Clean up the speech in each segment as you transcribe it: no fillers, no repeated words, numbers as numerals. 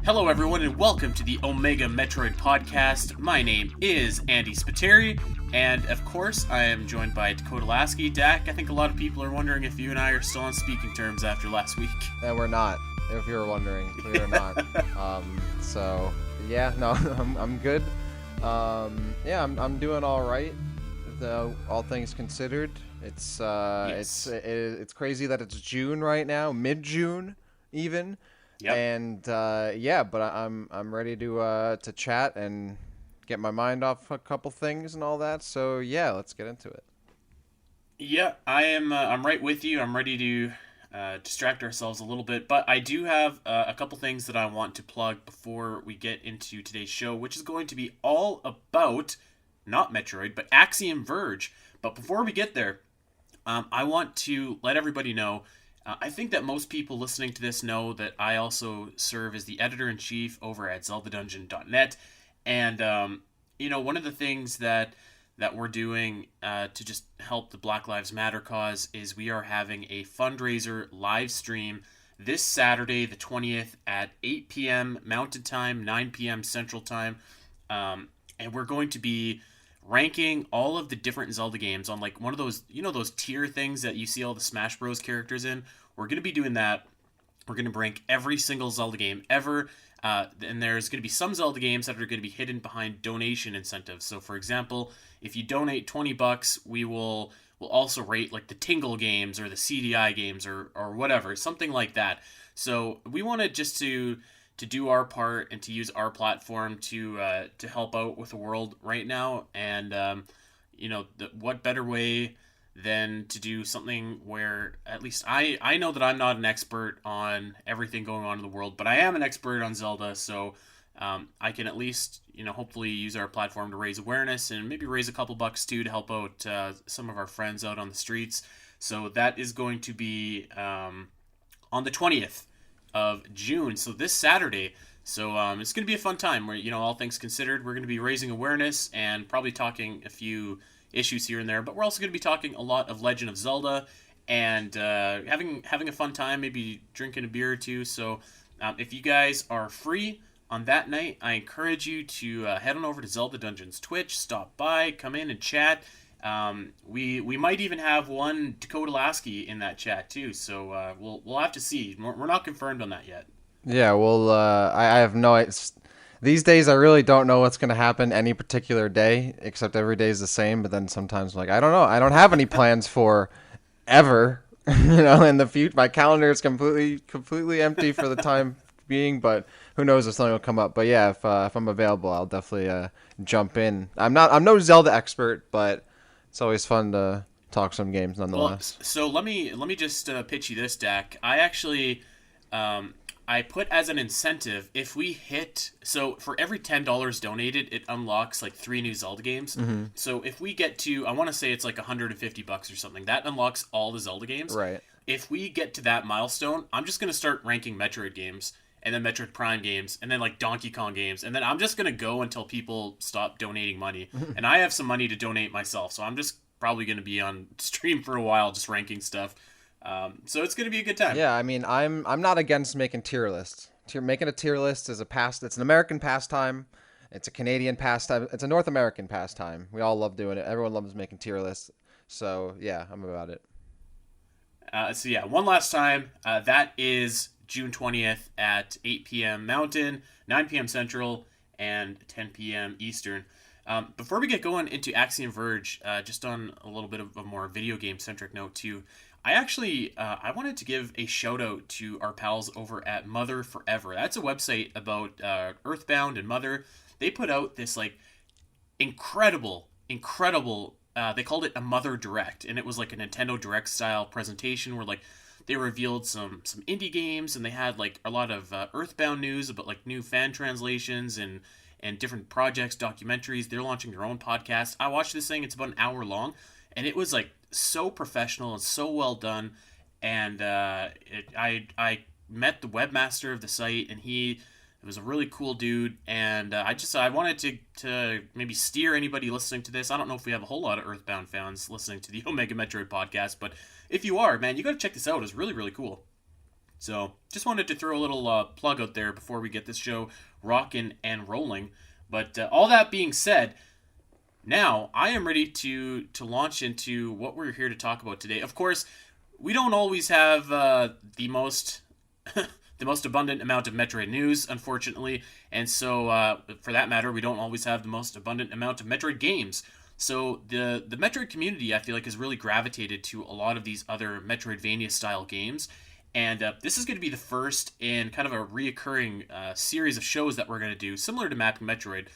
Hello, everyone, and welcome to the Omega Metroid podcast. My name is Andy Spiteri, and of course, I am joined by Dakota Lasky. Dak, I think a lot of people are wondering if you and I are still on speaking terms after last week. And we're not, if you were wondering. We are not. So, yeah, no, I'm good. I'm doing all right, all things considered. It's it's crazy that it's June right now, mid-June even. Yep. And but I'm ready to chat and get my mind off a couple things and all that. So yeah, let's get into it. Yeah, I am. I'm right with you. I'm ready to distract ourselves a little bit, but I do have a couple things that I want to plug before we get into today's show, which is going to be all about not Metroid, but Axiom Verge. But before we get there, I want to let everybody know. I think that most people listening to this know that I also serve as the editor-in-chief over at ZeldaDungeon.net. And, one of the things that we're doing to just help the Black Lives Matter cause is we are having a fundraiser live stream this Saturday, the 20th, at 8 p.m. Mountain Time, 9 p.m. Central Time. And we're going to be ranking all of the different Zelda games on like one of those, those tier things that you see all the Smash Bros. Characters in. We're going to be doing that. We're going to rank every single Zelda game ever. And there's going to be some Zelda games that are going to be hidden behind donation incentives. So for example, if you donate $20, we'll also rate like the Tingle games or the CDI games or whatever, something like that. So we wanted just to do our part and to use our platform to help out with the world right now. And, what better way than to do something where at least I know that I'm not an expert on everything going on in the world, but I am an expert on Zelda. So I can at least, hopefully use our platform to raise awareness and maybe raise a couple bucks too to help out some of our friends out on the streets. So that is going to be on the 20th. Of June, so this Saturday. So it's going to be a fun time where, all things considered, we're going to be raising awareness and probably talking a few issues here and there, but we're also going to be talking a lot of Legend of Zelda and having a fun time, maybe drinking a beer or two. So if you guys are free on that night, I encourage you to head on over to Zelda Dungeon's Twitch, stop by, come in and chat. We might even have one Dakota Lasky in that chat too, so we'll have to see. We're not confirmed on that yet. Yeah, well, I have no. These days, I really don't know what's going to happen any particular day, except every day is the same. But then sometimes, I'm like, I don't know. I don't have any plans for ever. In the future, my calendar is completely empty for the time being. But who knows if something will come up. But yeah, if I'm available, I'll definitely jump in. I'm no Zelda expert, but it's always fun to talk some games nonetheless. Well, so let me just pitch you this, Dak. I actually I put as an incentive, if we hit, so for every $10 donated, it unlocks like 3 new Zelda games. Mm-hmm. So if we get to, I want to say it's like $150 or something, that unlocks all the Zelda games. Right. If we get to that milestone, I'm just going to start ranking Metroid games, and then Metroid Prime games, and then like Donkey Kong games, and then I'm just going to go until people stop donating money. And I have some money to donate myself, so I'm just probably going to be on stream for a while just ranking stuff. So it's going to be a good time. Yeah, I mean, I'm not against making tier lists. Making a tier list is it's an American pastime. It's a Canadian pastime. It's a North American pastime. We all love doing it. Everyone loves making tier lists. So yeah, I'm about it. One last time. That is June 20th at 8 p.m. Mountain, 9 p.m. Central, and 10 p.m. Eastern. Before we get going into Axiom Verge, just on a little bit of a more video game centric note too, I wanted to give a shout out to our pals over at Mother Forever. That's a website about Earthbound and Mother. They put out this like incredible. They called it a Mother Direct, and it was like a Nintendo Direct style presentation where like they revealed some indie games, and they had like a lot of Earthbound news about like new fan translations and different projects, documentaries. They're launching their own podcast. I watched this thing. It's about an hour long, and it was like so professional and so well done. And I met the webmaster of the site, and he was a really cool dude. And I wanted to maybe steer anybody listening to this. I don't know if we have a whole lot of Earthbound fans listening to the Omega Metroid podcast, but if you are, man, you got to check this out. It's really, really cool. So just wanted to throw a little plug out there before we get this show rocking and rolling. But all that being said, now I am ready to launch into what we're here to talk about today. Of course, we don't always have the most the most abundant amount of Metroid news, unfortunately, and so for that matter, we don't always have the most abundant amount of Metroid games. So the Metroid community, I feel like, has really gravitated to a lot of these other Metroidvania style games, and this is going to be the first in kind of a reoccurring series of shows that we're going to do, similar to Mapping Metroid,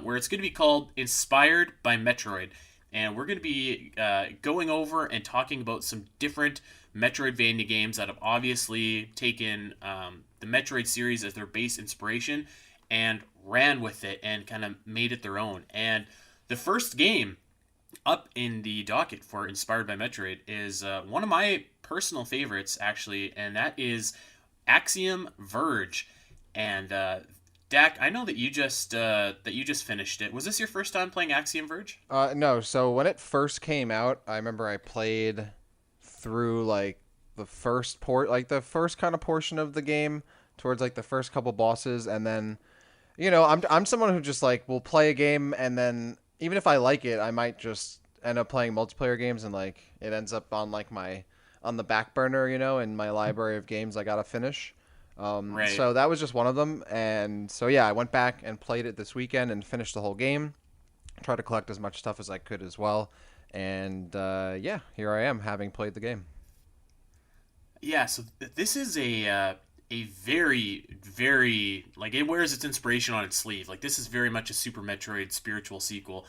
where it's going to be called Inspired by Metroid. And we're going to be going over and talking about some different Metroidvania games that have obviously taken the Metroid series as their base inspiration and ran with it and kind of made it their own. And the first game up in the docket for Inspired by Metroid is one of my personal favorites, actually, and that is Axiom Verge. And Dak, I know that you just finished it. Was this your first time playing Axiom Verge? No, so when it first came out, I remember I played through like the first kind of portion of the game towards like the first couple bosses, and then I'm someone who just like will play a game, and then even if I like it, I might just end up playing multiplayer games, and like it ends up on like my on the back burner, in my library of games I gotta finish. Right. So that was just one of them, and so yeah, I went back and played it this weekend and finished the whole game. Tried to collect as much stuff as I could as well, and yeah, here I am having played the game. Yeah, so this is a very very like it wears its inspiration on its sleeve. Like this is very much a Super Metroid spiritual sequel.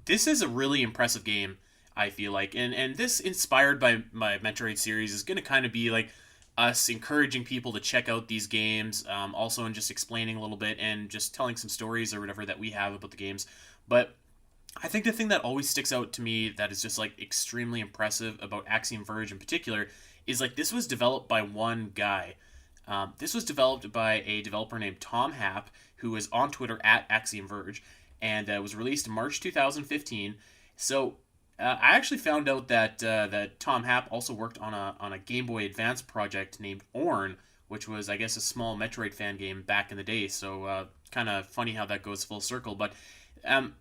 This is a really impressive game, I feel like, and this inspired by my Metroid series is going to kind of be like us encouraging people to check out these games, also and just explaining a little bit and just telling some stories or whatever that we have about the games. But I think the thing that always sticks out to me that is just like extremely impressive about Axiom Verge in particular is like this was developed by one guy. This was developed by a developer named Tom Happ, who is on Twitter at Axiom Verge, and was released in March 2015. So I actually found out that Tom Happ also worked on a Game Boy Advance project named Orn, which was, I guess, a small Metroid fan game back in the day. So kind of funny how that goes full circle. But um,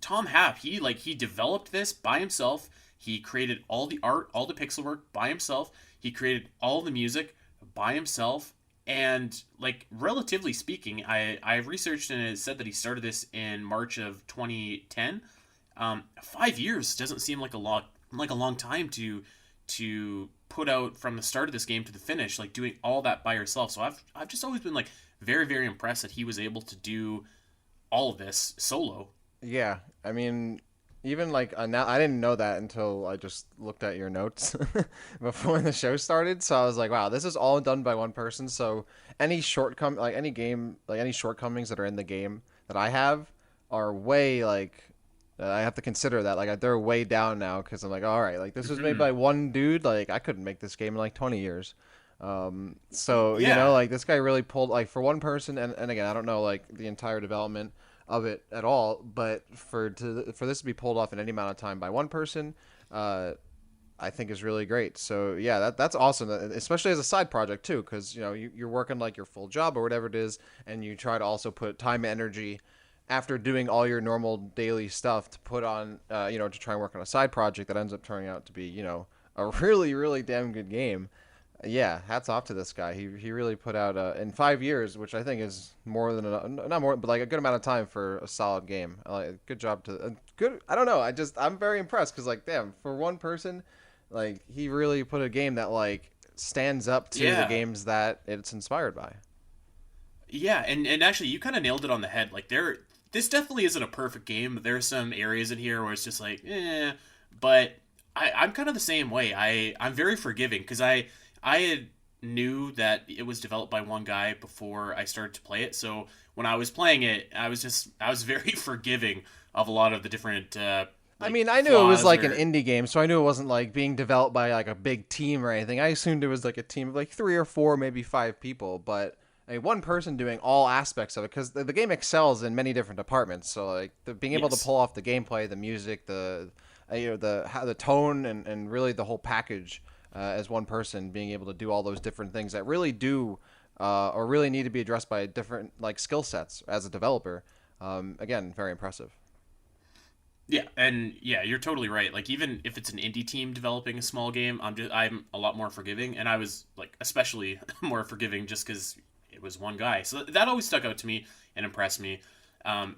Tom Happ, he developed this by himself. He created all the art, all the pixel work by himself. He created all the music by himself. And like relatively speaking, I researched and it said that he started this in March of 2010. 5 years doesn't seem like a long time to put out from the start of this game to the finish, like doing all that by yourself. So I've just always been like very very impressed that he was able to do all of this solo. Yeah, I mean, even like now, I didn't know that until I just looked at your notes before the show started. So I was like, wow, this is all done by one person. So any shortcomings that are in the game that I have are way like I have to consider that like they're way down now because I'm like, all right, like this was made Hmm. by one dude. Like I couldn't make this game in like 20 years. So Yeah. like this guy really pulled like for one person, and again, I don't know like the entire development of it at all, but for this to be pulled off in any amount of time by one person, uh, I think is really great. So yeah, that's awesome, especially as a side project too, because you're working like your full job or whatever it is, and you try to also put time and energy after doing all your normal daily stuff to put on, to try and work on a side project that ends up turning out to be, a really really damn good game. Yeah, hats off to this guy. He really put out in 5 years, which I think is more than not more, but like a good amount of time for a solid game. Good job to good. I don't know. I'm very impressed because like damn, for one person, like he really put a game that like stands up to the Yeah. games that it's inspired by. Yeah, and actually you kind of nailed it on the head. Like this definitely isn't a perfect game. There's some areas in here where it's just like, but I'm kind of the same way. I'm very forgiving because I had knew that it was developed by one guy before I started to play it. So when I was playing it, I was very forgiving of a lot of the different I like mean, I knew it was flaws like an or indie game, so I knew it wasn't like being developed by like a big team or anything. I assumed it was like a team of like three or four, maybe five people, but I mean, one person doing all aspects of it because the game excels in many different departments. So like being able to yes. pull off the gameplay, the music, the the tone, and really the whole package as one person, being able to do all those different things that really do or really need to be addressed by different like skill sets as a developer. Again, very impressive. Yeah, and yeah, you're totally right. Like even if it's an indie team developing a small game, I'm a lot more forgiving, and I was like especially more forgiving just because it was one guy. So that always stuck out to me and impressed me. Um,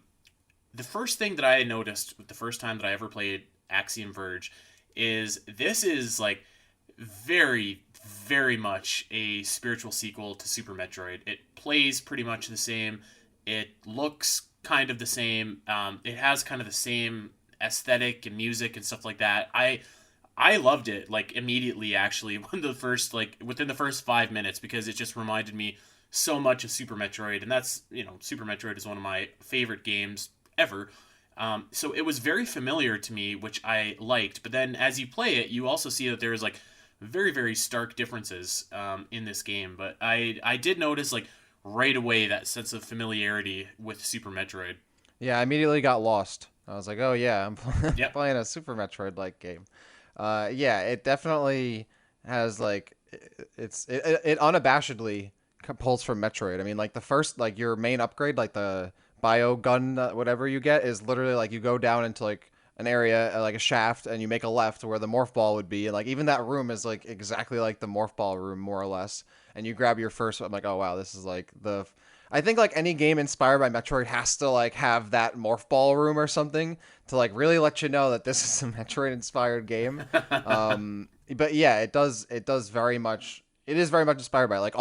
the first thing that I noticed with the first time that I ever played Axiom Verge is this is like very, very much a spiritual sequel to Super Metroid. It plays pretty much the same. It looks kind of the same. It has kind of the same aesthetic and music and stuff like that. I loved it like immediately actually when the first like within the first 5 minutes because it just reminded me so much of Super Metroid, and that's Super Metroid is one of my favorite games ever. So it was very familiar to me, which I liked. But then as you play it, you also see that there's like very very stark differences in this game. But I did notice like right away that sense of familiarity with Super Metroid. Yeah, I immediately got lost. I was like, oh yeah, I'm Yep. playing a Super Metroid like game. Yeah, it definitely has like it unabashedly pulls from Metroid. I mean, like the first like your main upgrade, like the bio gun, whatever you get, is literally like you go down into like an area like a shaft and you make a left where the morph ball would be, and like even that room is like exactly like the morph ball room more or less. And you grab your first. I'm like, oh wow, this is like the. I think like any game inspired by Metroid has to like have that morph ball room or something to like really let you know that this is a Metroid inspired game. But yeah, it does very much. It is very much inspired by like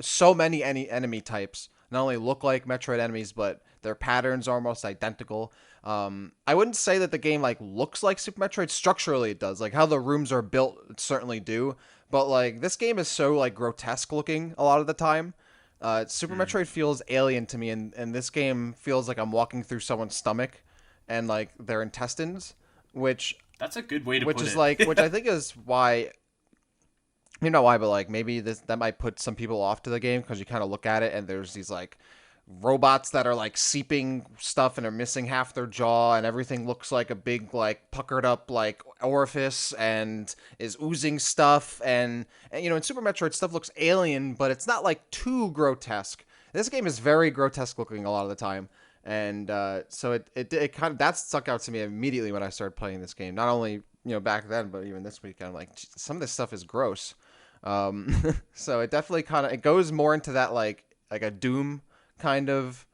so many any enemy types not only look like Metroid enemies, but their patterns are almost identical. I wouldn't say that the game like looks like Super Metroid structurally. It does like how the rooms are built certainly do, but like this game is so like grotesque looking a lot of the time. Super Mm, Metroid feels alien to me, and this game feels like I'm walking through someone's stomach and like their intestines, which that's a good way to which put is like which it. I think is why you know why, but like maybe this that might put some people off to the game because you kind of look at it and there's these like robots that are like seeping stuff and are missing half their jaw and everything looks like a big like puckered up like orifice and is oozing stuff and in Super Metroid stuff looks alien but it's not like too grotesque. This game is very grotesque looking a lot of the time. And so it kind of that stuck out to me immediately when I started playing this game. Not only back then, but even this week, I'm like, some of this stuff is gross. So it definitely kind of it goes more into that like a Doom kind of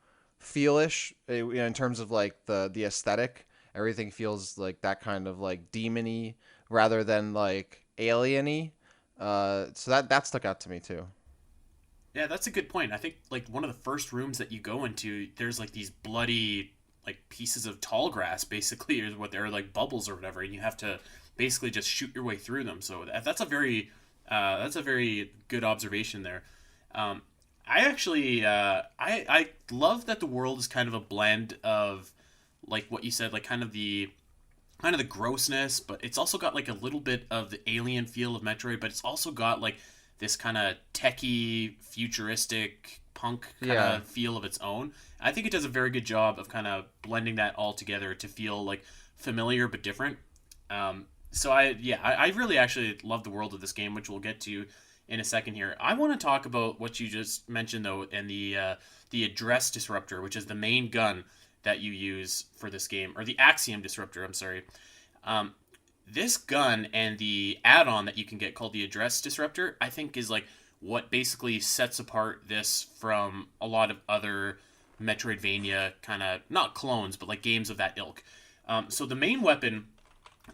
feelish in terms of like the aesthetic. Everything feels like that kind of like demony rather than like alieny. So that stuck out to me too. Yeah, that's a good point. I think like one of the first rooms that you go into, there's like these bloody like pieces of tall grass, basically, or what they're like bubbles or whatever, and you have to basically just shoot your way through them. So that's a very good observation there. Um, I actually I love that the world is kind of a blend of like what you said, like kind of the grossness, but it's also got like a little bit of the alien feel of Metroid, but it's also got like this kind of techie, futuristic punk kind Yeah. of feel of its own. I think it does a very good job of kind of blending that all together to feel like familiar but different. So I really actually love the world of this game, which we'll get to in a second here. I want to talk about what you just mentioned though, and the address disruptor, which is the main gun that you use for this game, or the Axiom disruptor. I'm sorry. Um, this gun and the add-on that you can get called the address disruptor, I think, is like what basically sets apart this from a lot of other Metroidvania kind of not clones, but like games of that ilk. So the main weapon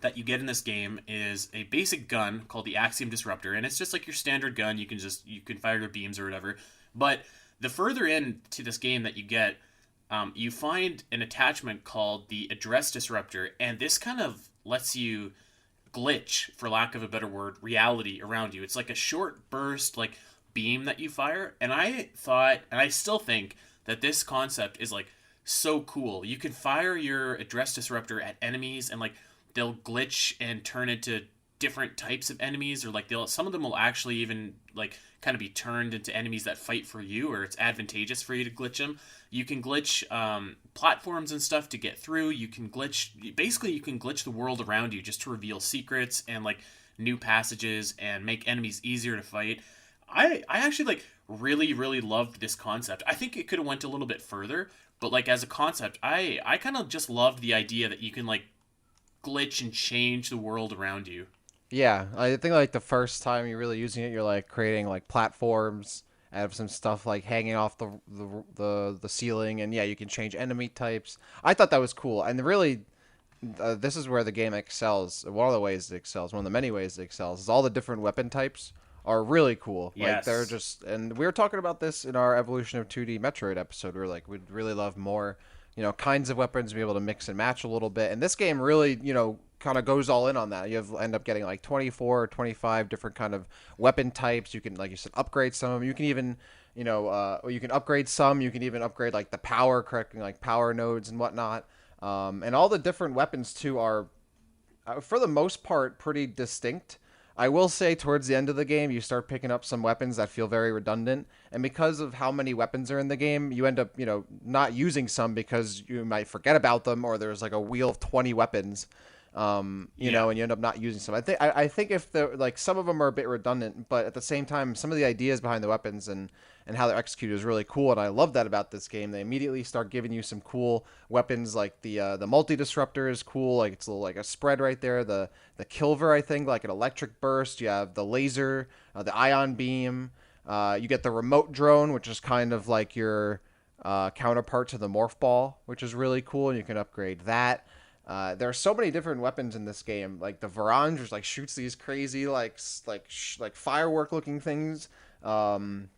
that you get in this game is a basic gun called the Axiom Disruptor, and it's just like your standard gun. You can fire your beams or whatever. But the further into this game that you get, you find an attachment called the Address Disruptor, and this kind of lets you glitch, for lack of a better word, reality around you. It's like a short burst, like beam that you fire, and I thought, and I still think that this concept is like so cool. You can fire your Address Disruptor at enemies, and like they'll glitch and turn into different types of enemies, or like they'll some of them will actually even like kind of be turned into enemies that fight for you, or it's advantageous for you to glitch them. You can glitch platforms and stuff to get through. You can glitch the world around you just to reveal secrets and like new passages and make enemies easier to fight. I actually like really loved this concept. I think it could have went a little bit further, but like as a concept, I kind of just loved the idea that you can like glitch and change the world around you. Yeah, I think like the first time you're really using it, you're like creating like platforms out of some stuff like hanging off the ceiling, and yeah, you can change enemy types. I thought that was cool, and really, this is where the game excels. One of the ways it excels, one of the many ways it excels, is all the different weapon types are really cool. Like they're Yes. just, and we were talking about this in our Evolution of 2D Metroid episode. We were like, we'd really love more, kinds of weapons, be able to mix and match a little bit. And this game really, kind of goes all in on that. End up getting like 24 or 25 different kind of weapon types. You can, like you said, upgrade some of them. You can even, you can upgrade some. You can even upgrade like the power, correcting like power nodes and whatnot. And all the different weapons too are, for the most part, pretty distinct. I will say towards the end of the game, you start picking up some weapons that feel very redundant, and because of how many weapons are in the game, you end up, not using some because you might forget about them, or there's like a wheel of 20 weapons, Yeah. and you end up not using some. I think if the like some of them are a bit redundant, but at the same time, some of the ideas behind the weapons and how they're executed is really cool, and I love that about this game. They immediately start giving you some cool weapons, like the multi disruptor is cool, like it's a little like a spread right there. The Kilver, I think, like an electric burst. You have the laser, the ion beam. You get the remote drone, which is kind of like your counterpart to the morph ball, which is really cool, and you can upgrade that. There are so many different weapons in this game. Like the Varange, which like shoots these crazy like firework looking things. Um,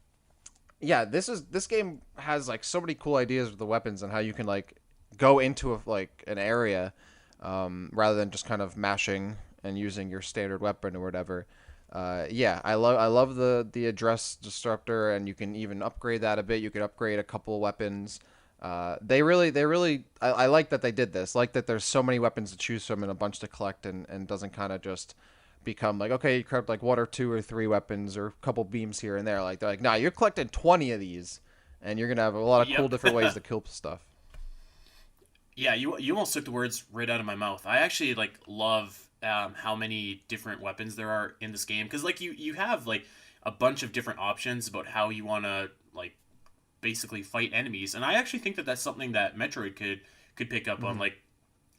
yeah, this game has like so many cool ideas with the weapons and how you can like go into like an area, rather than just kind of mashing and using your standard weapon or whatever. Yeah, I love the address disruptor, and you can even upgrade that a bit. You can upgrade a couple of weapons. They really I like that they did this. Like that there's so many weapons to choose from and a bunch to collect, and doesn't kind of just become like, okay, you collect like one or two or three weapons or a couple beams here and there. Like they're like, nah, you're collecting 20 of these, and you're gonna have a lot of cool Yep. different ways to kill stuff. Yeah, you almost took the words right out of my mouth. I actually like love how many different weapons there are in this game because like you have like a bunch of different options about how you want to like basically fight enemies, and I actually think that that's something that Metroid could pick up on. Hmm. Like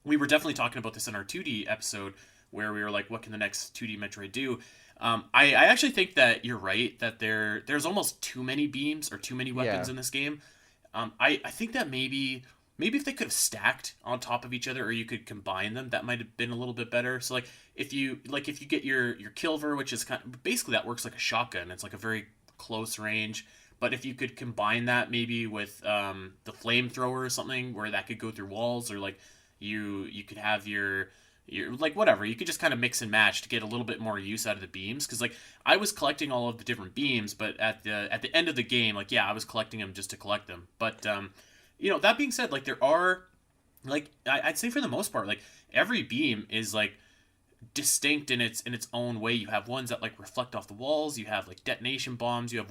we were definitely talking about this in our 2D episode where we were like, what can the next 2D Metroid do? I actually think that you're right that there's almost too many beams or too many Yeah, weapons in this game. I think that maybe if they could have stacked on top of each other or you could combine them, that might have been a little bit better. So if you get your Kilver, which is kind of, basically that works like a shotgun. It's like a very close range. But if you could combine that maybe with the flamethrower or something where that could go through walls, or like you could have your like whatever, you could just kind of mix and match to get a little bit more use out of the beams. Because like I was collecting all of the different beams, but at the end of the game, like yeah, I was collecting them just to collect them. But that being said, like there are like I'd say for the most part, like every beam is like distinct in its own way. You have ones that like reflect off the walls. You have like detonation bombs. You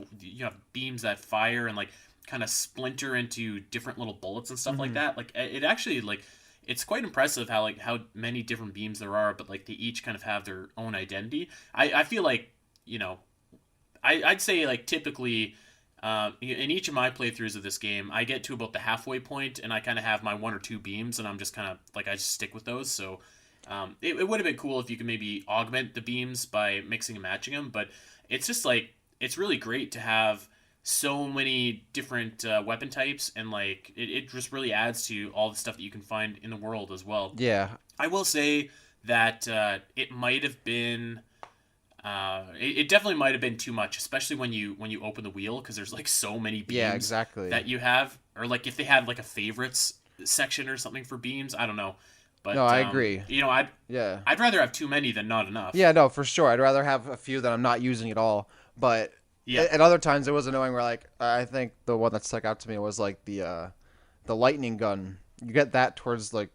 have beams that fire and like kind of splinter into different little bullets and stuff like hmm, that. Like it actually like it's quite impressive how many different beams there are, but like they each kind of have their own identity. I feel like you know I'd say like typically. In each of my playthroughs of this game, I get to about the halfway point, and I kind of have my one or two beams, and I'm just kind of like I just stick with those. So it would have been cool if you could maybe augment the beams by mixing and matching them, but it's just like it's really great to have so many different weapon types, and like it just really adds to all the stuff that you can find in the world as well. yeah, I will say that it might have been. It definitely might have been too much, especially when you open the wheel because there's like so many yeah, beams exactly. that you have, or like if they had like a favorites section or something for beams, I don't know, No, but I agree. I'd Yeah, I'd rather have too many than not enough. yeah, no, for sure. I'd rather have a few that I'm not using at all. But Yeah, at other times, it was annoying. Where like I think the one that stuck out to me was like the lightning gun. You get that towards the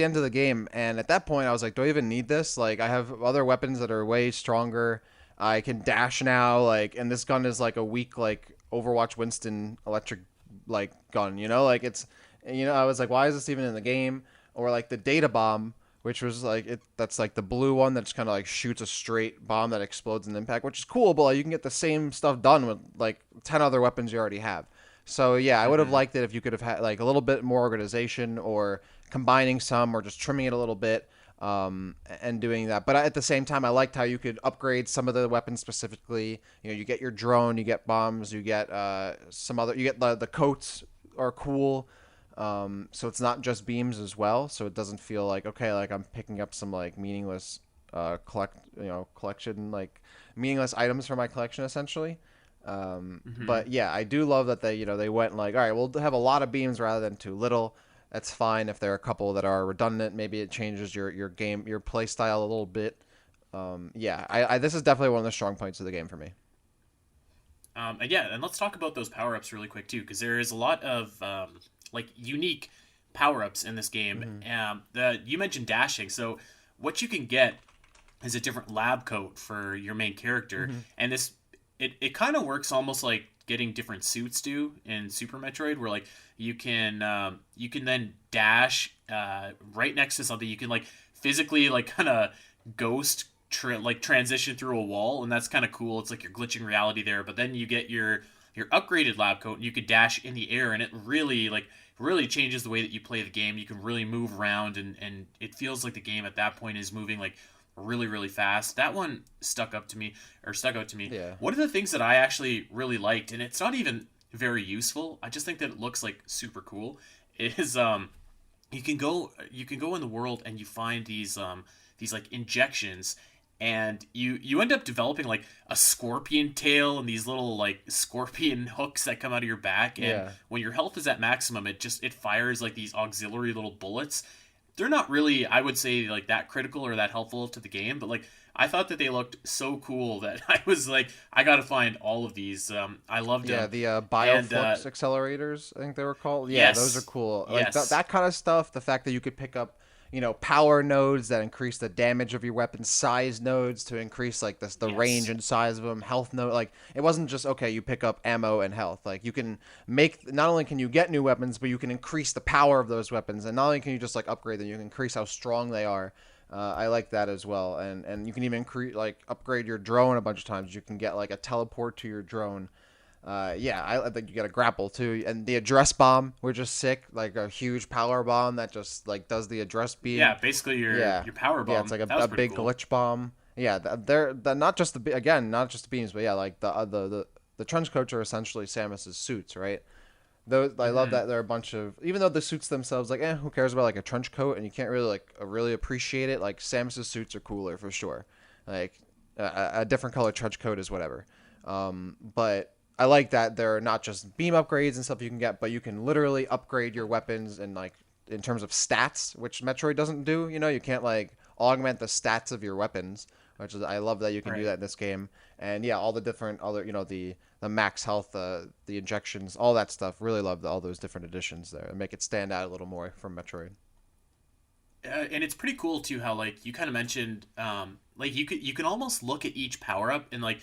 end of the game, and at that point, I was like, do I even need this? Like, I have other weapons that are way stronger. I can dash now, like, and this gun is like a weak like Overwatch Winston electric like gun. Like it's I was like, why is this even in the game? Or like the data bomb, which was like it. That's like the blue one that just kind of like shoots a straight bomb that explodes in impact, which is cool. But like, you can get the same stuff done with like 10 other weapons you already have. So yeah, I would have Mm-hmm. liked it if you could have had like a little bit more organization or combining some or just trimming it a little bit and doing that. But at the same time, I liked how you could upgrade some of the weapons specifically. You know, you get your drone, you get bombs, you get some other, you get the coats are cool. So it's not just beams as well. So it doesn't feel like okay, like I'm picking up some like meaningless collection like meaningless items for my collection essentially. Mm-hmm. But yeah, I do love that they went like, all right, we'll have a lot of beams rather than too little. That's fine if there are a couple that are redundant. Maybe it changes your game, your play style a little bit. Yeah, this is definitely one of the strong points of the game for me. And yeah, and let's talk about those power ups really quick too, because there is a lot of like unique power ups in this game. Hmm. The you mentioned dashing, so what you can get is a different lab coat for your main character, Hmm. and it kind of works almost like getting different suits do in Super Metroid, where like you can then dash right next to something. You can like physically like kind of ghost like transition through a wall, and that's kind of cool. It's like you're glitching reality there, but then you get your upgraded lab coat, and you could dash in the air, and it really changes the way that you play the game. You can really move around, and it feels like the game at that point is moving like really fast. That one stuck out to me. Yeah. One of the things that I actually really liked, and it's not even very useful, I just think that it looks like super cool, is you can go in the world and you find these like injections, and you end up developing like a scorpion tail and these little like scorpion hooks that come out of your back, and Yeah. when your health is at maximum, it fires like these auxiliary little bullets. They're not really, I would say, like that critical or that helpful to the game, but like I thought that they looked so cool that I was like, I gotta find all of these. I loved Yeah, them. the And bioflux accelerators, I think they were called. Yeah, those are yes, cool. Like yes, that kind of stuff. The fact that you could pick up, power nodes that increase the damage of your weapon, size nodes to increase like the range yes. and size of them, health node. Like it wasn't just okay, you pick up ammo and health. Like you can make not only can you get new weapons, but you can increase the power of those weapons, and not only can you just like upgrade them, you can increase how strong they are. I like that as well, and you can even upgrade your drone a bunch of times. You can get like a teleport to your drone. Yeah, I think you get a grapple too, and the address bomb, which is sick, like a huge power bomb that just like does the address beam. Yeah, basically Yeah, your power yeah, it's bomb. like That was a pretty big cool. glitch bomb. Yeah, they're not just again not just the beams, but yeah, like the trench coats are essentially Samus's suits, right? Those I love Hmm. that there are a bunch of even though the suits themselves like who cares about like a trench coat and you can't really really appreciate it, like Samus's suits are cooler for sure. Like a different color trench coat is whatever. But I like that there are not just beam upgrades and stuff you can get, but you can literally upgrade your weapons and like in terms of stats, which Metroid doesn't do. You can't like augment the stats of your weapons, which is I love that you can do Right. that in this game. And yeah, all the different other the max health, the injections, all that stuff. Really love all those different additions there and make it stand out a little more from Metroid. And it's pretty cool too how like you kind of mentioned like you can almost look at each power up and like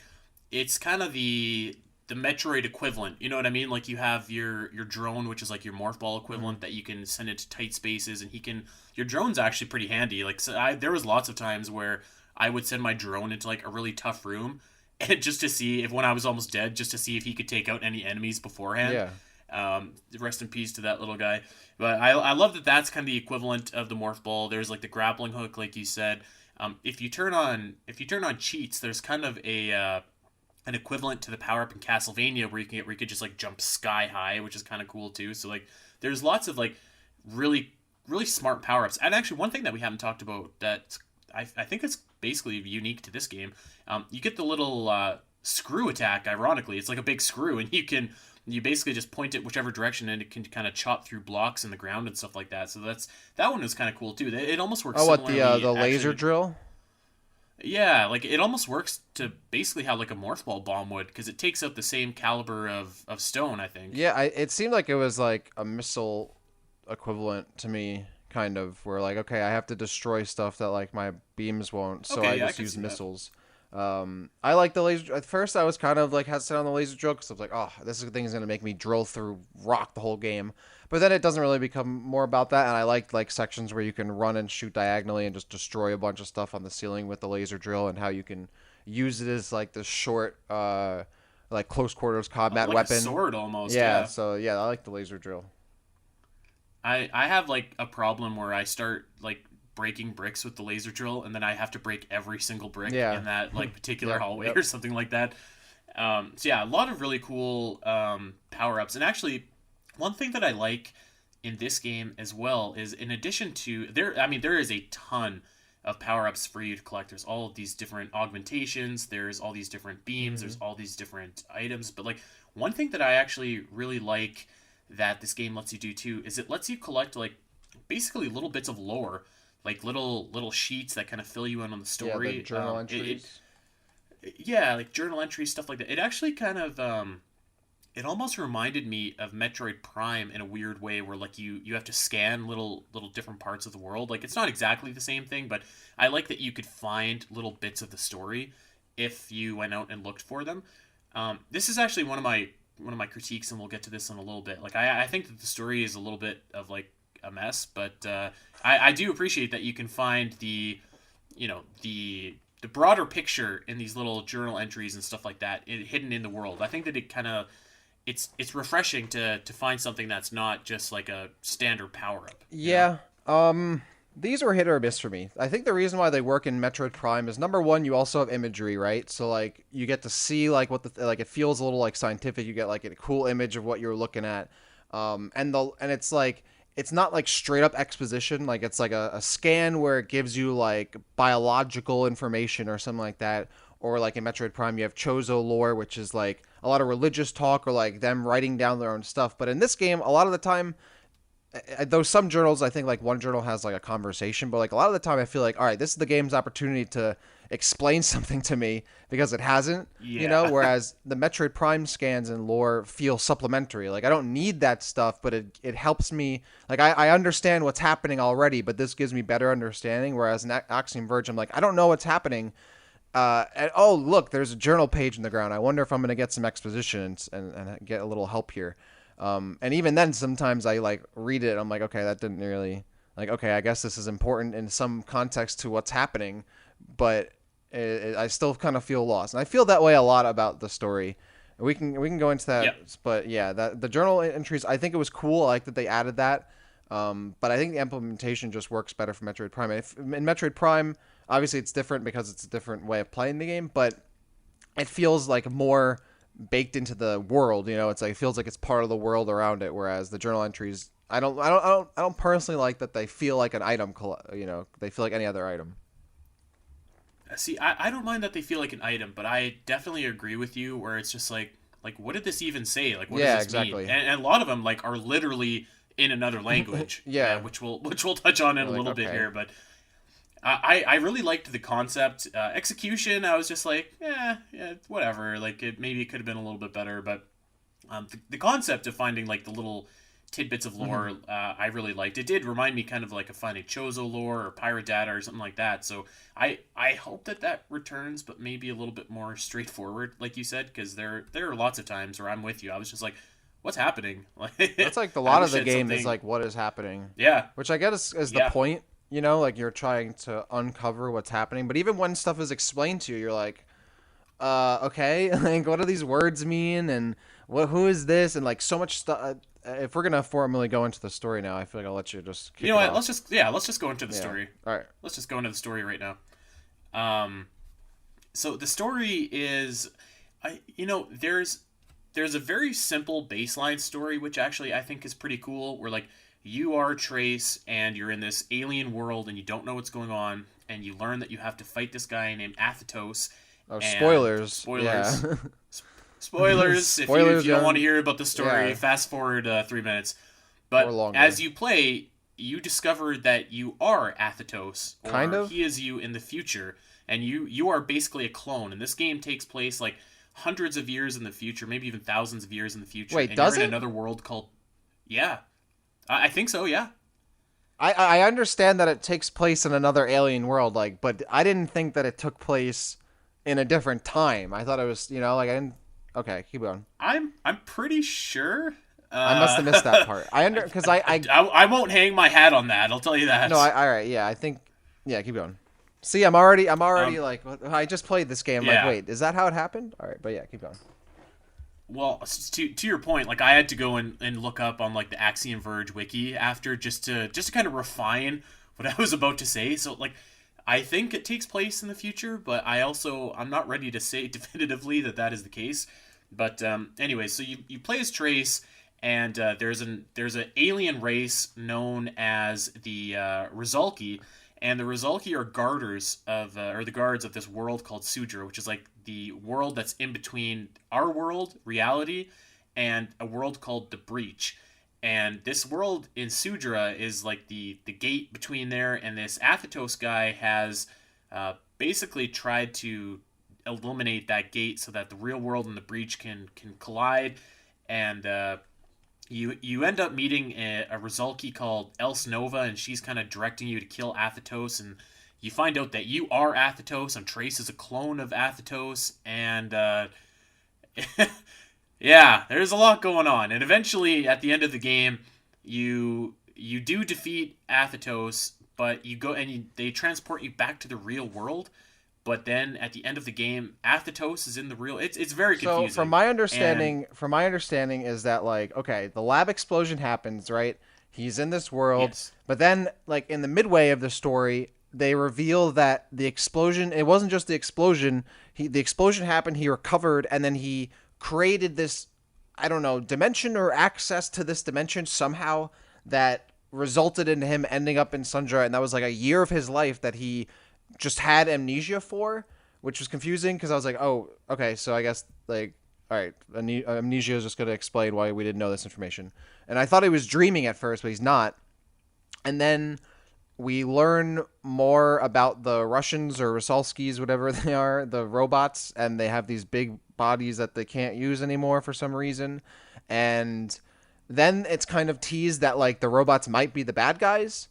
it's kind of the Metroid equivalent. You know what I mean? Like you have your drone, which is like your morph ball Hmm. equivalent that you can send into tight spaces, and he can. Your drone's actually pretty handy. Like there was lots of times where I would send my drone into like a really tough room, and just to see if when I was almost dead, just to see if he could take out any enemies beforehand. Yeah. Rest in peace to that little guy. But I love that that's kind of the equivalent of the morph ball. There's like the grappling hook, like you said. If you turn on cheats, there's kind of a an equivalent to the power up in Castlevania where you could just like jump sky high, which is kind of cool too. So like there's lots of like really smart power ups. And actually, one thing that we haven't talked about that I think is basically unique to this game, you get the little screw attack. Ironically, it's like a big screw, and you basically just point it whichever direction, and it can kind of chop through blocks in the ground and stuff like that. So that one was kind of cool too. It almost works Oh, what similarly, the actually. laser drill? Yeah, like it almost works to basically how like a morph ball bomb would, because it takes out the same caliber of stone, I think. Yeah, it seemed like it was like a missile equivalent to me, kind of, where like, okay, I have to destroy stuff that like my beams won't, so I Okay, yeah, I just can use see that. missiles. I like the laser. At first, I was kind of like hesitant on the laser drill because I was like, oh, this thing is gonna make me drill through rock the whole game. But then it doesn't really become more about that, and I like sections where you can run and shoot diagonally and just destroy a bunch of stuff on the ceiling with the laser drill, and how you can use it as like this short, like close quarters combat Like a weapon. sword almost. Yeah, Yeah. so yeah, I like the laser drill. I have like a problem where I start like breaking bricks with the laser drill, and then I have to break every single brick Yeah. in that like particular Yep. hallway Yep. or something like that. So yeah, a lot of really cool power ups, and actually, one thing that I like in this game as well is, in addition to there, I mean, there is a ton of power ups for you to collect. There's all of these different augmentations. There's all these different beams. Hmm. There's all these different items. But like one thing that I actually really like that this game lets you do too is it lets you collect like basically little bits of lore, like little sheets that kind of fill you in on the Yeah, the story. journal entries. Yeah, like journal entries, stuff like that. It actually kind of it almost reminded me of Metroid Prime in a weird way, where like you have to scan little different parts of the world. Like it's not exactly the same thing, but I like that you could find little bits of the story if you went out and looked for them. This is actually one of my critiques, and we'll get to this in a little bit. Like I think that the story is a little bit of like a mess, but I do appreciate that you can find the broader picture in these little journal entries and stuff like that hidden in the world. I think that it kind of it's refreshing to find something that's not just like a standard power up. Yeah. These were hit or miss for me. I think the reason why they work in Metroid Prime is, number one, you also have imagery, right? So like you get to see like what the like it feels a little like scientific. You get like a cool image of what you're looking at. And it's like it's not like straight up exposition. Like it's like a scan where it gives you like biological information or something like that. Or like in Metroid Prime, you have Chozo lore, which is like a lot of religious talk or like them writing down their own stuff. But in this game, a lot of the time, though some journals, I think like one journal has like a conversation, but like a lot of the time I feel like, all right, this is the game's opportunity to explain something to me because it hasn't, Yeah. whereas the Metroid Prime scans and lore feel supplementary. Like I don't need that stuff, but it helps me. Like I understand what's happening already, but this gives me better understanding. Whereas in Axiom Verge, I'm like, I don't know what's happening. And oh, look, there's a journal page in the ground. I wonder if I'm going to get some exposition and get a little help here. And even then, sometimes I like read it. I'm like, okay, that didn't really like. Okay, I guess this is important in some context to what's happening, but I still kind of feel lost, and I feel that way a lot about the story. We can go into that, Yep. but yeah, that the journal entries. I think it was cool. I like that they added that. But I think the implementation just works better for Metroid Prime. In Metroid Prime, obviously it's different because it's a different way of playing the game, but it feels like more baked into the world. It's like it feels like it's part of the world around it. Whereas the journal entries, I don't personally like that they feel like an item. They feel like any other item. See, I don't mind that they feel like an item, but I definitely agree with you where it's just like what did this even say? Like what does Yeah, this mean? exactly. And a lot of them like are literally in another language, Yeah, which we'll touch on in you're a like little bit okay. here. But I really liked the concept. Execution, I was just like, yeah, whatever. Like maybe it could have been a little bit better, but the concept of finding like the little tidbits of Hmm. lore, I really liked. It did remind me kind of like of finding Chozo lore or pirate data or something like that. So I hope that returns, but maybe a little bit more straightforward, like you said, because there are lots of times where I'm with you. I was just like, what's happening? That's Like like a I lot of wish the I had game is something. like what is happening, Yeah, which I guess is the yeah. point. Like you're trying to uncover what's happening, but even when stuff is explained to you, you're like, okay, like what do these words mean, and who is this, and like so much stuff. If we're gonna formally go into the story now, I feel like I'll let you just You kick know it what? off. Let's just go into the Yeah. story. All right. Let's just go into the story right now. Um, so the story is, there's a very simple baseline story, which actually I think is pretty cool. Where like you are Trace, and you're in this alien world, and you don't know what's going on, and you learn that you have to fight this guy named Athetos. Oh, And spoilers. Yeah. spoilers, spoilers. If Spoilers, you don't want to young. hear about the story, Yeah. fast forward 3 minutes. Or But as longer. you play, you discover that you are Athetos, Kind or of. he is you in the future, and you are basically a clone. And this game takes place like hundreds of years in the future, maybe even thousands of years in the future, Wait, and you're does in it? another world called yeah. I think so. Yeah. I understand that it takes place in another alien world, like, but I didn't think that it took place in a different time. I thought it was, like I didn't. Okay, keep going. I'm pretty sure. I must have missed that part. I under because I won't hang my hat on that. I'll tell you no, that. all right, yeah, I think, yeah, keep going. See, I'm already Um, like, I just played this game. I'm like, yeah. wait, is that how it happened? All right, but yeah, keep going. Well, to your point, like I had to go and look up on like the Axiom Verge wiki after just to kind of refine what I was about to say. So like I think it takes place in the future, but I'm not ready to say definitively that that is the case. But anyway, so you play as Trace, and there's an alien race known as the Rizalki, and the Rizalki are guarders of or the guards of this world called Sudra, which is like the world that's in between our world, reality, and a world called the Breach. And this world in Sudra is like the gate between there, and this Athetos guy has basically tried to eliminate that gate so that the real world and the Breach can collide. And you end up meeting a Rizalki called Else Nova, and she's kind of directing you to kill Athetos, and you find out that you are Athetos, and Trace is a clone of Athetos, and yeah, there's a lot going on. And eventually, at the end of the game, you do defeat Athetos, but you go and they transport you back to the real world. But then at the end of the game, Athetos is in the real. It's very So confusing. And from my understanding is that like, okay, the lab explosion happens, right? He's in this world, yes, but then like in the midway of the story, they reveal that the explosion, it wasn't just the explosion. The explosion happened, he recovered, and then he created this, I don't know, dimension or access to this dimension somehow that resulted in him ending up in Sundra, and that was like a year of his life that he just had amnesia for, which was confusing because I was like, oh, okay, so I guess like, all right, amnesia is just going to explain why we didn't know this information. And I thought he was dreaming at first, but he's not. And then we learn more about the Russians or Rusalskis, whatever they are, the robots, and they have these big bodies that they can't use anymore for some reason. And then it's kind of teased that like the robots might be the bad guys,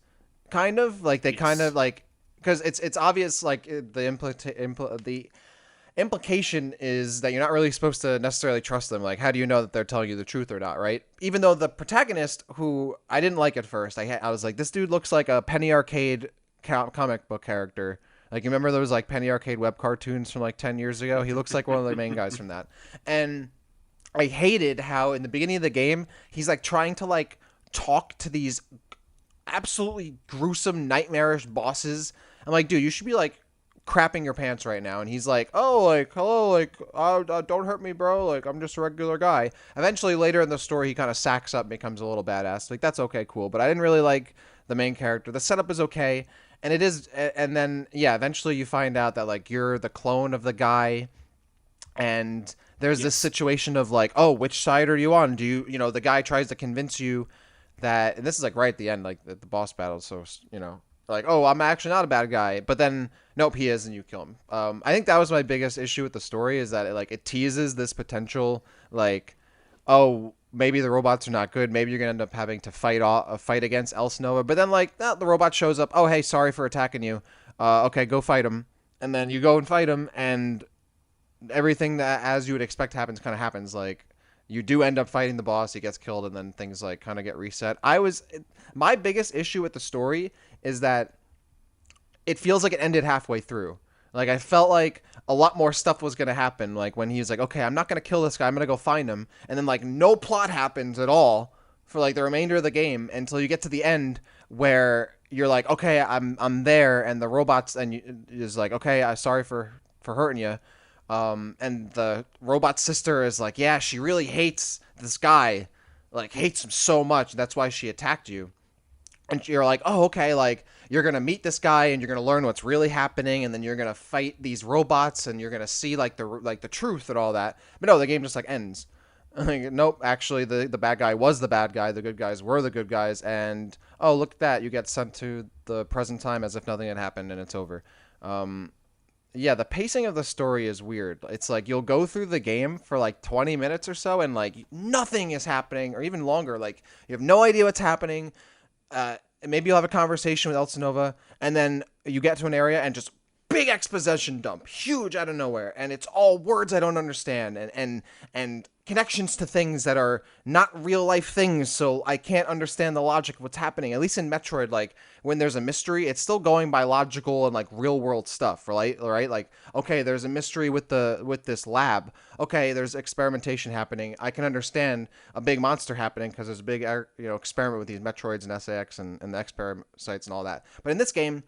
kind of like they kind of yes, like because it's obvious like the implication is that you're not really supposed to necessarily trust them. Like, how do you know that they're telling you the truth or not, right? Even though the protagonist, who I didn't like at first, I was like, this dude looks like a Penny Arcade comic book character. Like, you remember those like Penny Arcade web cartoons from like 10 years ago? He looks like one of the main guys from that. And I hated how in the beginning of the game, he's like trying to like talk to these absolutely gruesome, nightmarish bosses. I'm like, dude, you should be like crapping your pants right now. And he's like, oh, like, hello, like, don't hurt me, bro. Like, I'm just a regular guy. Eventually, later in the story, he kind of sacks up and becomes a little badass. Like, that's okay, cool. But I didn't really like the main character. The setup is okay. And it is, and then, yeah, eventually you find out that, like, you're the clone of the guy. And there's this yes, situation of, like, oh, which side are you on? Do you, the guy tries to convince you that, and this is like right at the end, like the boss battle. So like, oh, I'm actually not a bad guy, but then nope, he is, and you kill him. I think that was my biggest issue with the story is that it teases this potential like, oh, maybe the robots are not good. Maybe you're gonna end up having to fight against Else Nova, but then like the robot shows up. Oh, hey, sorry for attacking you. Okay, go fight him, and then you go and fight him, and everything that as you would expect happens kind of happens. Like you do end up fighting the boss, he gets killed, and then things like kind of get reset. My biggest issue with the story is that it feels like it ended halfway through. Like I felt like a lot more stuff was gonna happen. Like when he's like, okay, I'm not gonna kill this guy, I'm gonna go find him, and then like no plot happens at all for like the remainder of the game until you get to the end where you're like, okay, I'm there, and the robots is like, okay, I'm sorry for hurting you. And the robot sister is like, yeah, she really hates this guy, like hates him so much. That's why she attacked you. And you're like, oh, okay, like you're gonna meet this guy and you're gonna learn what's really happening, and then you're gonna fight these robots and you're gonna see like the truth and all that. But no, the game just like ends. Like, nope, actually the bad guy was the bad guy, the good guys were the good guys, and oh, look at that, you get sent to the present time as if nothing had happened and it's over. Um, yeah, the pacing of the story is weird. It's like you'll go through the game for like 20 minutes or so and like nothing is happening, or even longer. Like you have no idea what's happening. Maybe you'll have a conversation with Elsinova, and then you get to an area and just big exposition dump, huge out of nowhere, and it's all words I don't understand, and connections to things that are not real life things, so I can't understand the logic of what's happening. At least in Metroid, like when there's a mystery, it's still going by logical and like real world stuff, right? Right? Like, okay, there's a mystery with this lab. Okay, there's experimentation happening. I can understand a big monster happening because there's a big experiment with these Metroids and SAX and the experiment sites and all that. But in this game,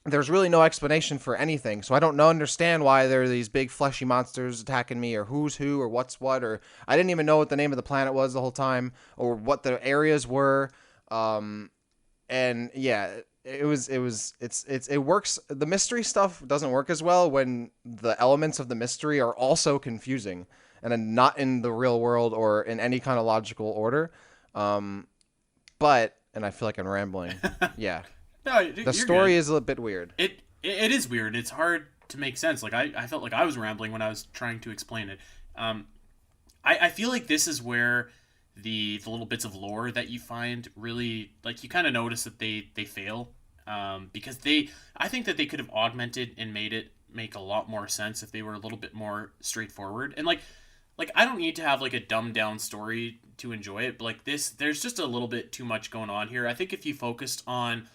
there's really no explanation for anything, so I don't understand why there are these big fleshy monsters attacking me, or who's who, or what's what, or I didn't even know what the name of the planet was the whole time, or what the areas were. And yeah, it works. The mystery stuff doesn't work as well when the elements of the mystery are also confusing and then not in the real world or in any kind of logical order. Um, but and I feel like I'm rambling. Yeah, No, the you're story good. is a bit weird. It is weird. It's hard to make sense. Like I felt like I was rambling when I was trying to explain it. Um, I feel like this is where the little bits of lore that you find really, like, you kind of notice that they fail, because I think that they could have augmented and made it make a lot more sense if they were a little bit more straightforward. And like I don't need to have like a dumbed down story to enjoy it, but like this, there's just a little bit too much going on here. I think if you focused on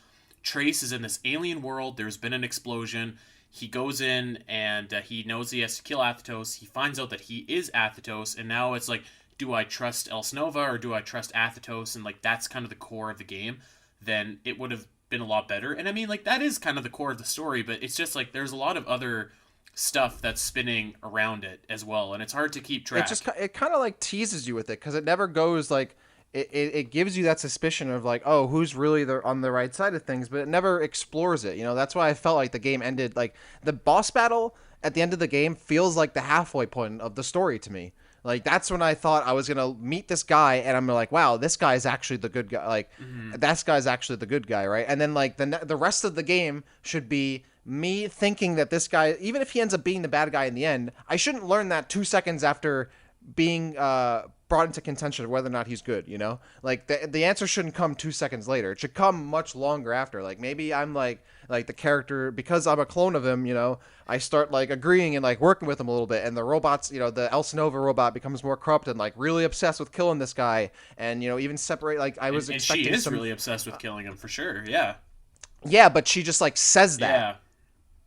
Trace is in this alien world, there's been an explosion. He goes in and he knows he has to kill Athetos. He finds out that he is Athetos, and now it's like, do I trust Elsnova or do I trust Athetos? And like that's kind of the core of the game. Then it would have been a lot better. And I mean, like, that is kind of the core of the story, but it's just like there's a lot of other stuff that's spinning around it as well, and it's hard to keep track. It kind of like teases you with it because it never goes like it gives you that suspicion of like, oh, who's really on the right side of things, but it never explores it. That's why I felt like the game ended, like the boss battle at the end of the game feels like the halfway point of the story to me. Like that's when I thought I was gonna meet this guy, and I'm like, wow, this guy is actually the good guy. Like that guy's actually the good guy, right? And then like the rest of the game should be me thinking that this guy, even if he ends up being the bad guy in the end, I shouldn't learn that 2 seconds after being brought into contention of whether or not he's good. Like the answer shouldn't come 2 seconds later. It should come much longer after. Like maybe I'm like the character, because I'm a clone of him. I start like agreeing and like working with him a little bit, and the robots, the Elsinova robot becomes more corrupt and like really obsessed with killing this guy, and even separate. Like I was And she expecting is really obsessed with killing him for sure. Yeah. Yeah, but she just like says that.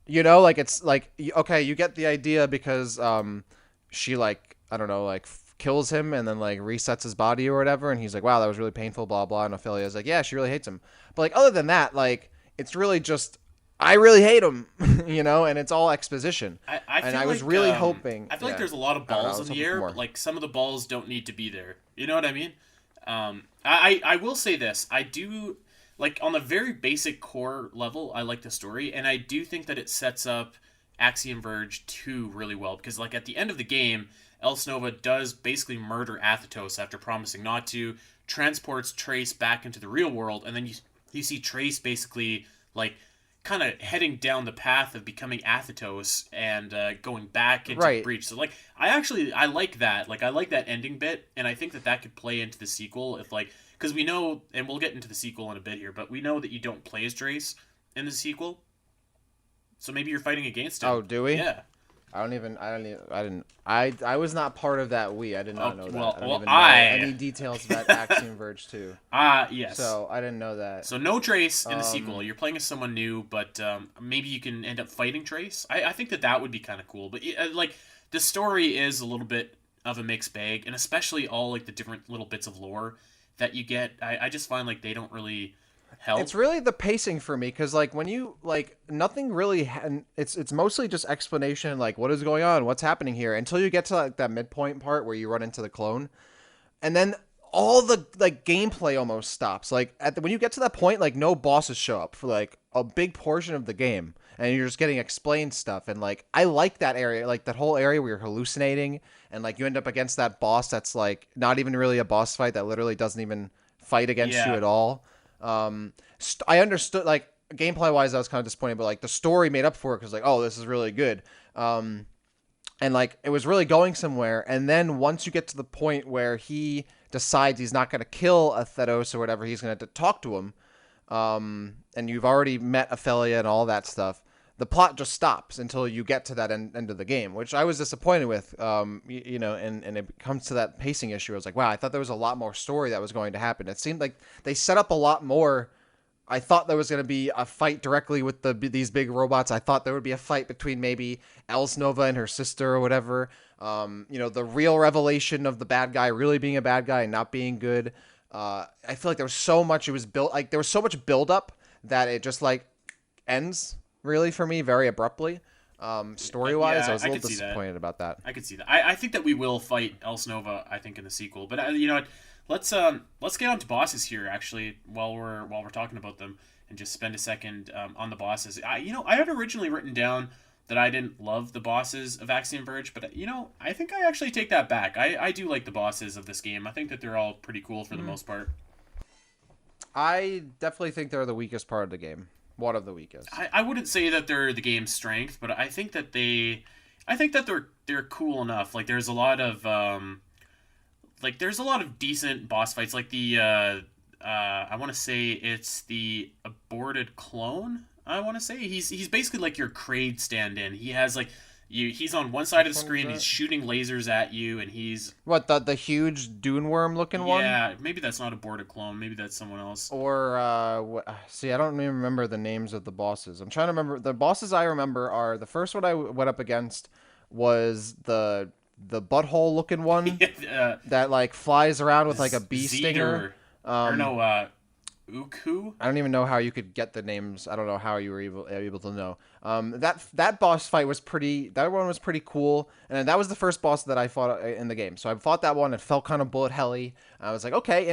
Yeah. Like it's like, okay, you get the idea because she like, I don't know, like kills him and then like resets his body or whatever, and he's like, wow, that was really painful, blah blah. And Ophelia's like, yeah, she really hates him. But like other than that, like it's really just, I really hate him, and it's all exposition. I was really hoping. I feel like there's a lot of balls in the air, but like some of the balls don't need to be there. You know what I mean? I will say this. I do, like, on the very basic core level, I like the story, and I do think that it sets up Axiom Verge 2 really well, because like at the end of the game, Elsnova does basically murder Athetos after promising not to, transports Trace back into the real world, and then you see Trace basically like kind of heading down the path of becoming Athetos and going back into the breach. So like I like that. Like I like that ending bit, and I think that could play into the sequel if like, because we know, and we'll get into the sequel in a bit here, but we know that you don't play as Trace in the sequel. So maybe you're fighting against him. Oh, do we? Yeah. I was not part of that I did not know that. Well, I don't even know any details about Axiom Verge 2. Yes. So I didn't know that. So no Trace in the sequel. You're playing as someone new, but maybe you can end up fighting Trace. I think that would be kind of cool. But like the story is a little bit of a mixed bag, and especially all like the different little bits of lore that you get. I just find like they don't really help. It's really the pacing for me, because like when you like nothing really it's mostly just explanation, like what is going on, what's happening here, until you get to like that midpoint part where you run into the clone, and then all the like gameplay almost stops. Like when you get to that point, like no bosses show up for like a big portion of the game, and you're just getting explained stuff. And like I like that area, like that whole area where you're hallucinating, and like you end up against that boss that's like not even really a boss fight, that literally doesn't even fight against you at all. I understood, like gameplay wise I was kind of disappointed, but like the story made up for it, because like, oh, this is really good, and like it was really going somewhere. And then once you get to the point where he decides he's not going to kill Athetos or whatever, he's going to talk to him, and you've already met Ophelia and all that stuff, the plot just stops until you get to that end of the game, which I was disappointed with. And it comes to that pacing issue. I was like, wow, I thought there was a lot more story that was going to happen. It seemed like they set up a lot more. I thought there was going to be a fight directly with these big robots. I thought there would be a fight between maybe Alice Nova and her sister or whatever. The real revelation of the bad guy really being a bad guy and not being good. I feel like there was so much. It was built like there was so much build up that it just like ends really for me very abruptly. Story wise, I Yeah, was a I little could see that. disappointed about that. I could see that. I think that we will fight Else Nova. I think in the sequel, but you know what? Let's get on to bosses here. Actually, while we're talking about them, and just spend a second on the bosses. I had originally written down that I didn't love the bosses of Axiom Verge, but I think I actually take that back. I do like the bosses of this game. I think that they're all pretty cool for the most part. I definitely think they're the weakest part of the game. One of the weakest. I wouldn't say that they're the game's strength, but I think that they're cool enough. Like there's a lot of decent boss fights. Like I want to say it's the aborted clone. I want to say he's basically like your Kraid stand-in. He has like he's on one side of Which the one's screen. that? He's shooting lasers at you, and he's What the huge dune worm looking one? yeah. Maybe that's not aborted clone. Maybe that's someone else. Or see, I don't even remember the names of the bosses. I'm trying to remember. The bosses I remember are the first one I went up against was the butthole looking one that like flies around with like a bee stinger. Zeter, or no, Uku. I don't even know how you could get the names. I don't know how you were able to know. That boss fight was pretty. That one was pretty cool, and that was the first boss that I fought in the game. So I fought that one. It felt kind of bullet helly. I was like, okay,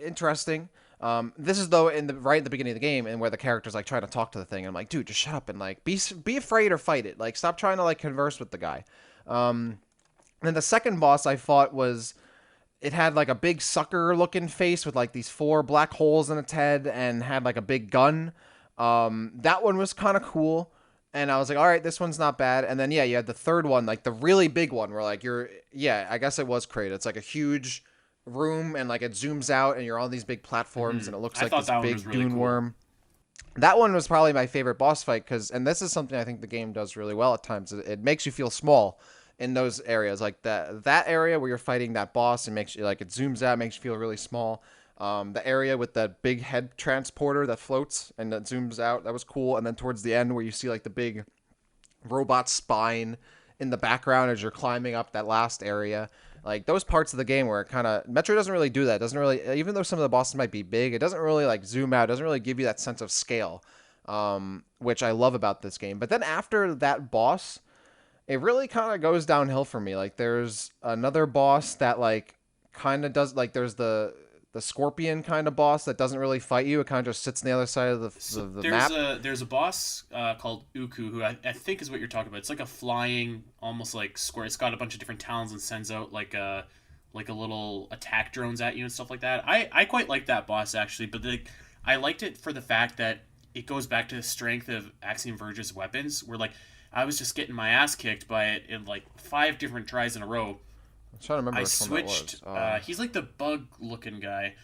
interesting. This is though right at the beginning of the game, and where the character's like trying to talk to the thing, and I'm like, dude, just shut up and like be afraid or fight it. Like, stop trying to like converse with the guy. And then the second boss I fought was it had like a big sucker looking face with like these four black holes in its head and had like a big gun. That one was kind of cool. And I was like, all right, this one's not bad. And then, yeah, you had the third one, like the really big one where like yeah, I guess it was Kraid. It's like a huge room and like it zooms out and you're on these big platforms and it looks I like thought this that one big was really dune cool. worm. That one was probably my favorite boss fight and this is something I think the game does really well at times. It makes you feel small in those areas, like that area where you're fighting that boss, and makes you like it zooms out, makes you feel really small. The area with that big head transporter that floats and that zooms out, that was cool. And then towards the end, where you see like the big robot spine in the background as you're climbing up that last area. Like those parts of the game where it kind of Metro doesn't really do that. It doesn't really, even though some of the bosses might be big, it doesn't really like zoom out. It doesn't really give you that sense of scale, which I love about this game. But then after that boss, it really kind of goes downhill for me. Like there's another boss that like kind of does like there's the scorpion kind of boss that doesn't really fight you. It kind of just sits on the other side of So the map. there's a boss called Uku who I think is what you're talking about. It's like a flying, almost like square. It's got a bunch of different talons and sends out like a little attack drones at you and stuff like that. I quite like that boss actually, but I liked it for the fact that it goes back to the strength of Axiom Verge's weapons. Where like I was just getting my ass kicked by it in like 5 different tries in a row. I'm trying to remember I which one that switched. was. He's like the bug looking guy.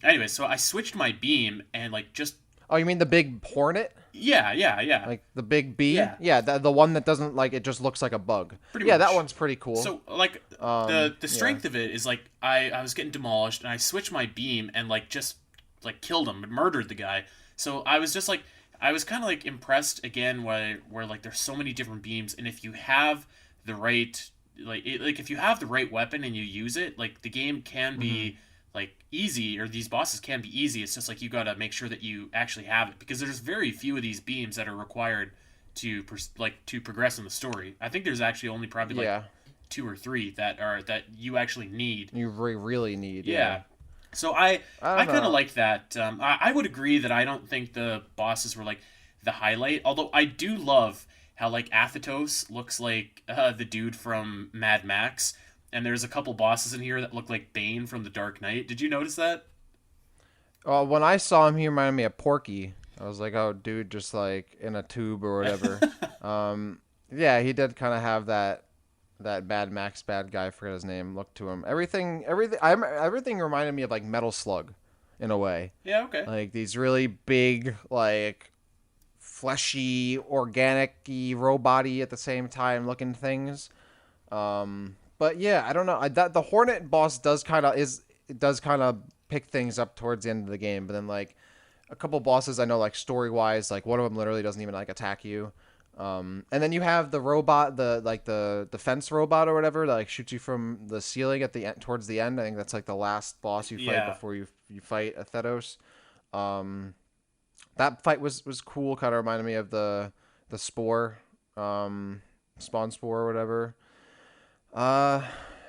Anyway, so I switched my beam and like just Oh, you mean the big hornet? yeah, Like the big bee? Yeah. Yeah, the one that doesn't like it just looks like a bug. pretty Yeah, much. that one's pretty cool. So like the strength of it is like I was getting demolished and I switched my beam and like just like killed him and murdered the guy. So I was just like I was kind of like impressed again where like there's so many different beams and if you have the right like if you have the right weapon and you use it like the game can be like easy or these bosses can be easy. It's just like you got to make sure that you actually have it because there's very few of these beams that are required to to progress in the story. I think there's actually only probably like Yeah, 2 or 3 that you actually need. you really need. Yeah. So I I don't kind of know. like that. I would agree that I don't think the bosses were like the highlight. Although I do love how like Athetos looks like the dude from Mad Max, and there's a couple bosses in here that look like Bane from The Dark Knight. Did you notice that? When I saw him, he reminded me of Porky. I was like, oh, dude, just like in a tube or whatever. Yeah, he did kind of have that Mad Max bad guy, I forget his name, look to him. Everything reminded me of like Metal Slug, in a way. Yeah. Okay. Like these really big, like fleshy, organic-y, robot-y at the same time looking things. But yeah, I don't know. That the Hornet boss does kind of pick things up towards the end of the game, but then like a couple bosses I know like story wise, like one of them literally doesn't even like attack you. And then you have the robot, the fence robot or whatever that like shoots you from the ceiling at the end, towards the end. I think that's like the last boss you fight Yeah. before you fight Atheros. Um, that fight was cool. Kind of reminded me of the spore, spawn spore or whatever. Uh,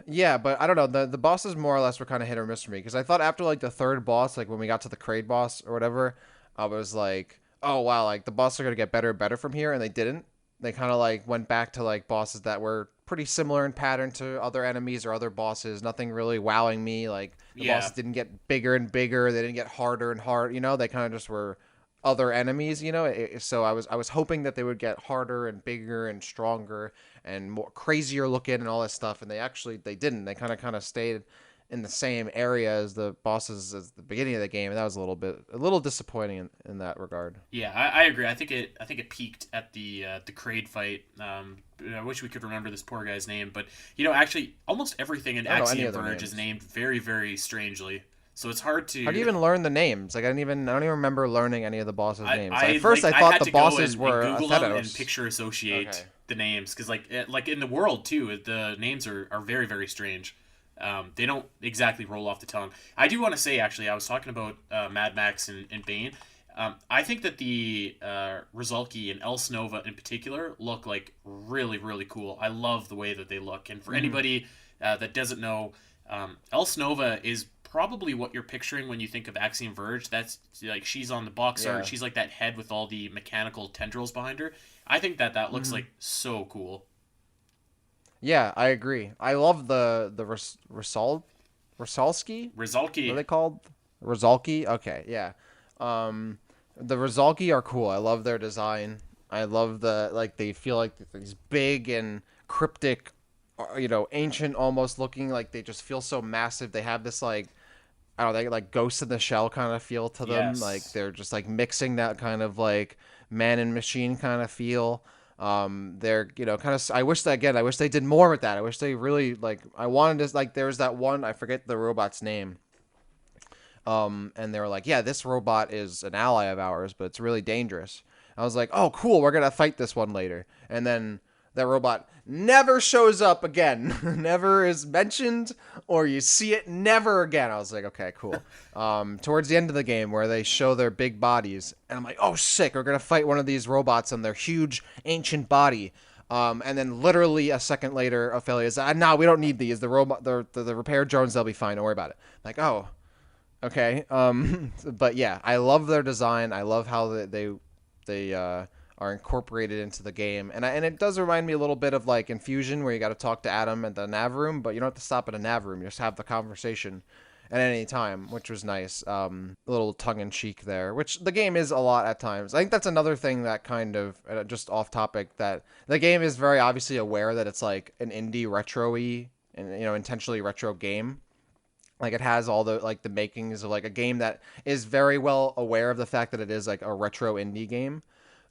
yeah, but I don't know. The bosses more or less were kind of hit or miss for me because I thought after like the third boss, like when we got to the Kraid boss or whatever, I was like, oh wow, like the bosses are gonna get better and better from here, and they didn't. They kind of like went back to like bosses that were pretty similar in pattern to other enemies or other bosses. Nothing really wowing me. Like the Yeah. bosses didn't get bigger and bigger. They didn't get harder and harder. You know, they kind of just were other enemies. You know, so I was hoping that they would get harder and bigger and stronger and more crazier looking and all that stuff, and they didn't. They kind of stayed in the same area as the bosses as the beginning of the game, and that was a little disappointing in that regard. Yeah, I agree. I think it peaked at the Kraid fight. I wish we could remember this poor guy's name, but actually, almost everything in I don't know any Axiom of their Verge is names. named very, very strangely. So it's hard How do you to. even learn the names? Like I don't even remember learning any of the bosses' names. At I first, like I I thought had the to go bosses and were Google them and Atheros. picture associate Okay. the names because like in the world too, the names are very, very strange. They don't exactly roll off the tongue. I do want to say actually, I was talking about Mad Max and Bane. I think that the Rizalki and El Snova in particular look like really, really cool. I love the way that they look. And for Hmm. anybody that doesn't know, El Snova is probably what you're picturing when you think of Axiom Verge. That's like she's on the box art. Yeah. She's like that head with all the mechanical tendrils behind her. I think that looks Hmm. like so cool. Yeah, I agree. I love the Rusalski. What are Rizalki, they called? Rizalki. Okay, yeah. Um, the Rizalki are cool. I love their design. I love like they feel like these big and cryptic, ancient almost looking. Like they just feel so massive. They have this like I don't know, they like Ghost in the Shell kind of feel to them. Like yes. they're just like mixing that kind of like man and machine kind of feel. They're kind of. I wish they did more with that. I wish they really like. I wanted to like. There was that one. I forget the robot's name. And they were like, yeah, this robot is an ally of ours, but it's really dangerous. I was like, oh, cool, we're gonna fight this one later. And then that robot never shows up again, never is mentioned, or you see it never again. I was like, okay, cool. Towards the end of the game, where they show their big bodies, and I'm like, oh, sick, we're gonna fight one of these robots on their huge ancient body. And then literally a second later, Ophelia is, no, we don't need these. The robot, the repair drones, they'll be fine. Don't worry about it. Like, oh, okay. But yeah, I love their design. I love how they are incorporated into the game, and it does remind me a little bit of like Infusion, where you got to talk to Adam at the nav room, but you don't have to stop at a nav room. You just have the conversation at any time, which was nice. A little tongue in cheek there, which the game is a lot at times. I think that's another thing that kind of just off topic that the game is very obviously aware that it's like an indie retro-y and intentionally retro game. Like it has all the like the makings of like a game that is very well aware of the fact that it is like a retro indie game.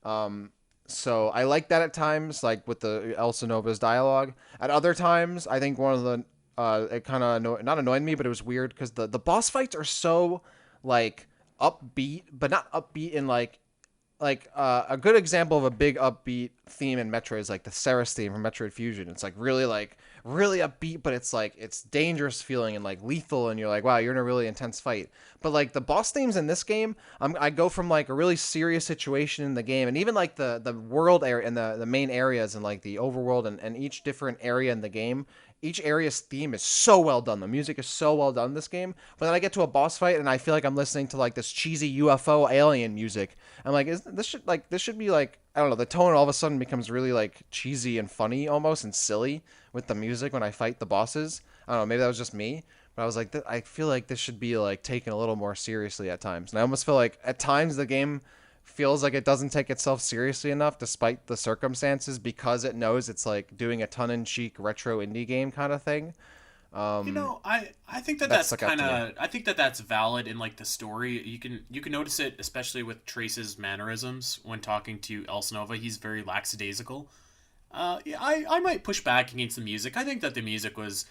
um so I like that at times, like with the Elsa Nova's dialogue. At other times I think one of the it kind of not annoyed me, but it was weird because the boss fights are so like upbeat, but not upbeat in a good example of a big upbeat theme in Metroid is like the Ceres theme from Metroid Fusion. It's like really upbeat, but it's like it's dangerous feeling and like lethal, and you're like, wow, you're in a really intense fight. But like the boss themes in this game, I go from like a really serious situation in the game, and even like the world area and the main areas and like the overworld and each different area in the game. Each area's theme is so well done. The music is so well done in this game. But then I get to a boss fight and I feel like I'm listening to like this cheesy UFO alien music. I'm like, this should be like, I don't know. The tone all of a sudden becomes really like cheesy and funny almost and silly with the music when I fight the bosses. I don't know. Maybe that was just me, but I was like, I feel like this should be like taken a little more seriously at times. And I almost feel like at times the game feels like it doesn't take itself seriously enough despite the circumstances because it knows it's like doing a tongue-in-cheek retro indie game kind of thing. I think that That that's stuck out kind to me. of I think that that's valid in like the story. You can notice it especially with Trace's mannerisms when talking to Elsenova. He's very lackadaisical. Yeah, I might push back against the music. I think that the music was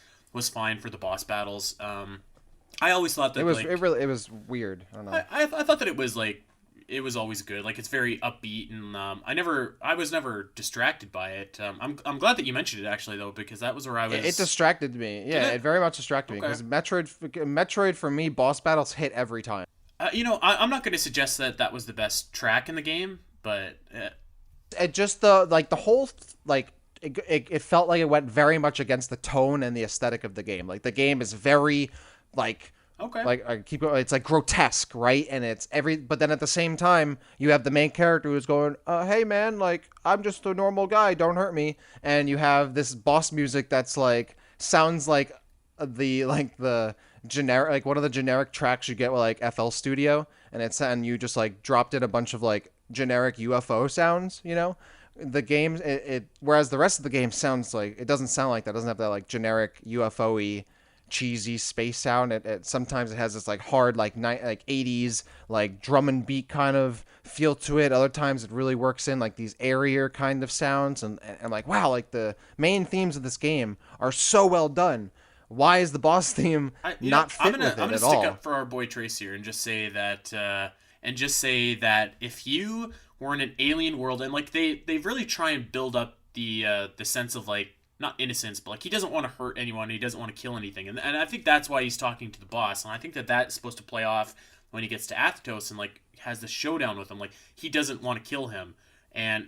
fine for the boss battles. I always thought that like It was weird. I don't know. I thought that it was like it was always good. Like it's very upbeat, and I was never distracted by it. I'm glad that you mentioned it actually though, because that was where I It was. distracted me. Did Yeah, it? it very much distracted me Okay. because Metroid for me, boss battles hit every time. I'm not going to suggest that that was the best track in the game, but It just the whole like it felt like it went very much against the tone and the aesthetic of the game. Like the game is very like okay. I keep going. It's like grotesque, right? And it's but then at the same time, you have the main character who's going, "Hey man, like I'm just a normal guy. Don't hurt me." And you have this boss music that's like sounds like the generic like one of the generic tracks you get with like FL Studio, and you just like dropped in a bunch of like generic UFO sounds. The game it whereas the rest of the game sounds like it doesn't sound like that. It doesn't have that like generic UFO-y cheesy space sound. Sometimes it has this like hard like 80s like drum and beat kind of feel to it. Other times it really works in like these airier kind of sounds, and like wow, like the main themes of this game are so well done. Why is the boss theme not I'm fit gonna with I'm it gonna at stick all? up for our boy Trace here and just say that if you were in an alien world and like they really try and build up the sense of like not innocence, but like he doesn't want to hurt anyone, he doesn't want to kill anything, and I think that's why he's talking to the boss, and I think that that's supposed to play off when he gets to Athos and like has the showdown with him, like he doesn't want to kill him, and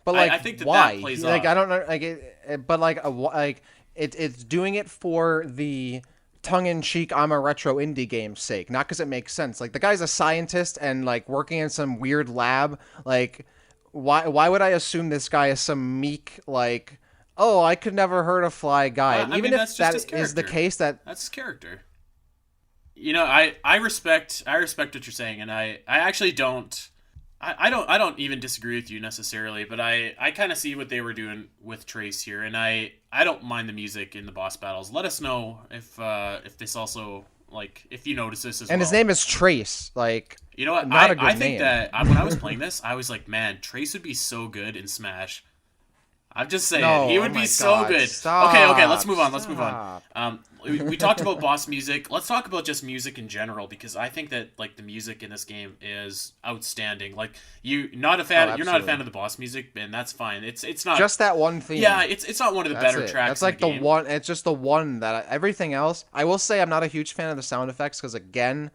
But I like, think that that why? plays Like, I off. don't know. Like, but like it's doing it for the tongue-in-cheek I'm a retro indie game's sake, not because it makes sense. Like the guy's a scientist and like working in some weird lab. Like, why would I assume this guy is some meek like, oh, I could never hurt a fly guy? And I even mean that's if just his that is the character. case, that That's his character. I respect what you're saying, and I actually don't. I don't even disagree with you necessarily, but I kind of see what they were doing with Trace here, and I don't mind the music in the boss battles. Let us know if this also like if you notice this as and his well. name is Trace. Like, You know what? not a I good think name. that when I was playing this, I was like, man, Trace would be so good in Smash. I'm just saying, he No, oh would be my so God, good. Okay, let's stop, move on. Let's move on. stop. We talked about boss music. Let's talk about just music in general because I think that like the music in this game is outstanding. Like Oh, you're not a absolutely. fan of the boss music, and that's fine. It's not. Just that one Yeah, theme. it's not one of the That's better it. tracks That's in the like the game. one. It's just the one that everything else. I will say I'm not a huge fan of the sound effects because again,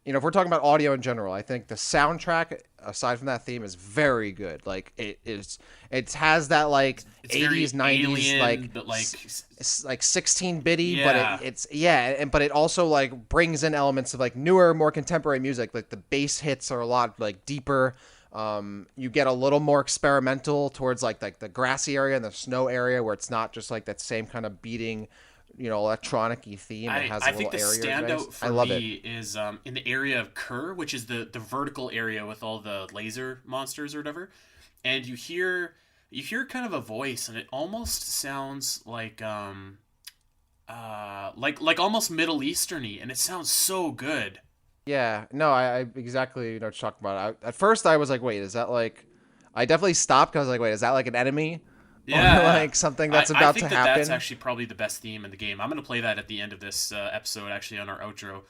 if we're talking about audio in general, I think the soundtrack aside from that theme is very good. Like it has that like It's very 80s 90s alien, but like like 16 bitty, but yeah, it's yeah, but it also like brings in elements of like newer, more contemporary music. Like the bass hits are a lot like deeper. You get a little more experimental towards like the grassy area and the snow area where it's not just like that same kind of beating, electronic-y theme. It has I a think little the area base. standout I for love it. me is in the area of Kerr, which is the vertical area with all the laser monsters or whatever, and you hear kind of a voice, and it almost sounds like almost Middle Easterny, and it sounds so good. Yeah, no, I exactly know what you're talking about. At first, I was like, wait, is that like? I definitely stopped because I was like, wait, is that like an enemy or Yeah, like something I that's I about to think that that's happen? actually probably the best theme in the game. I'm gonna play that at the end of this episode, actually on our outro.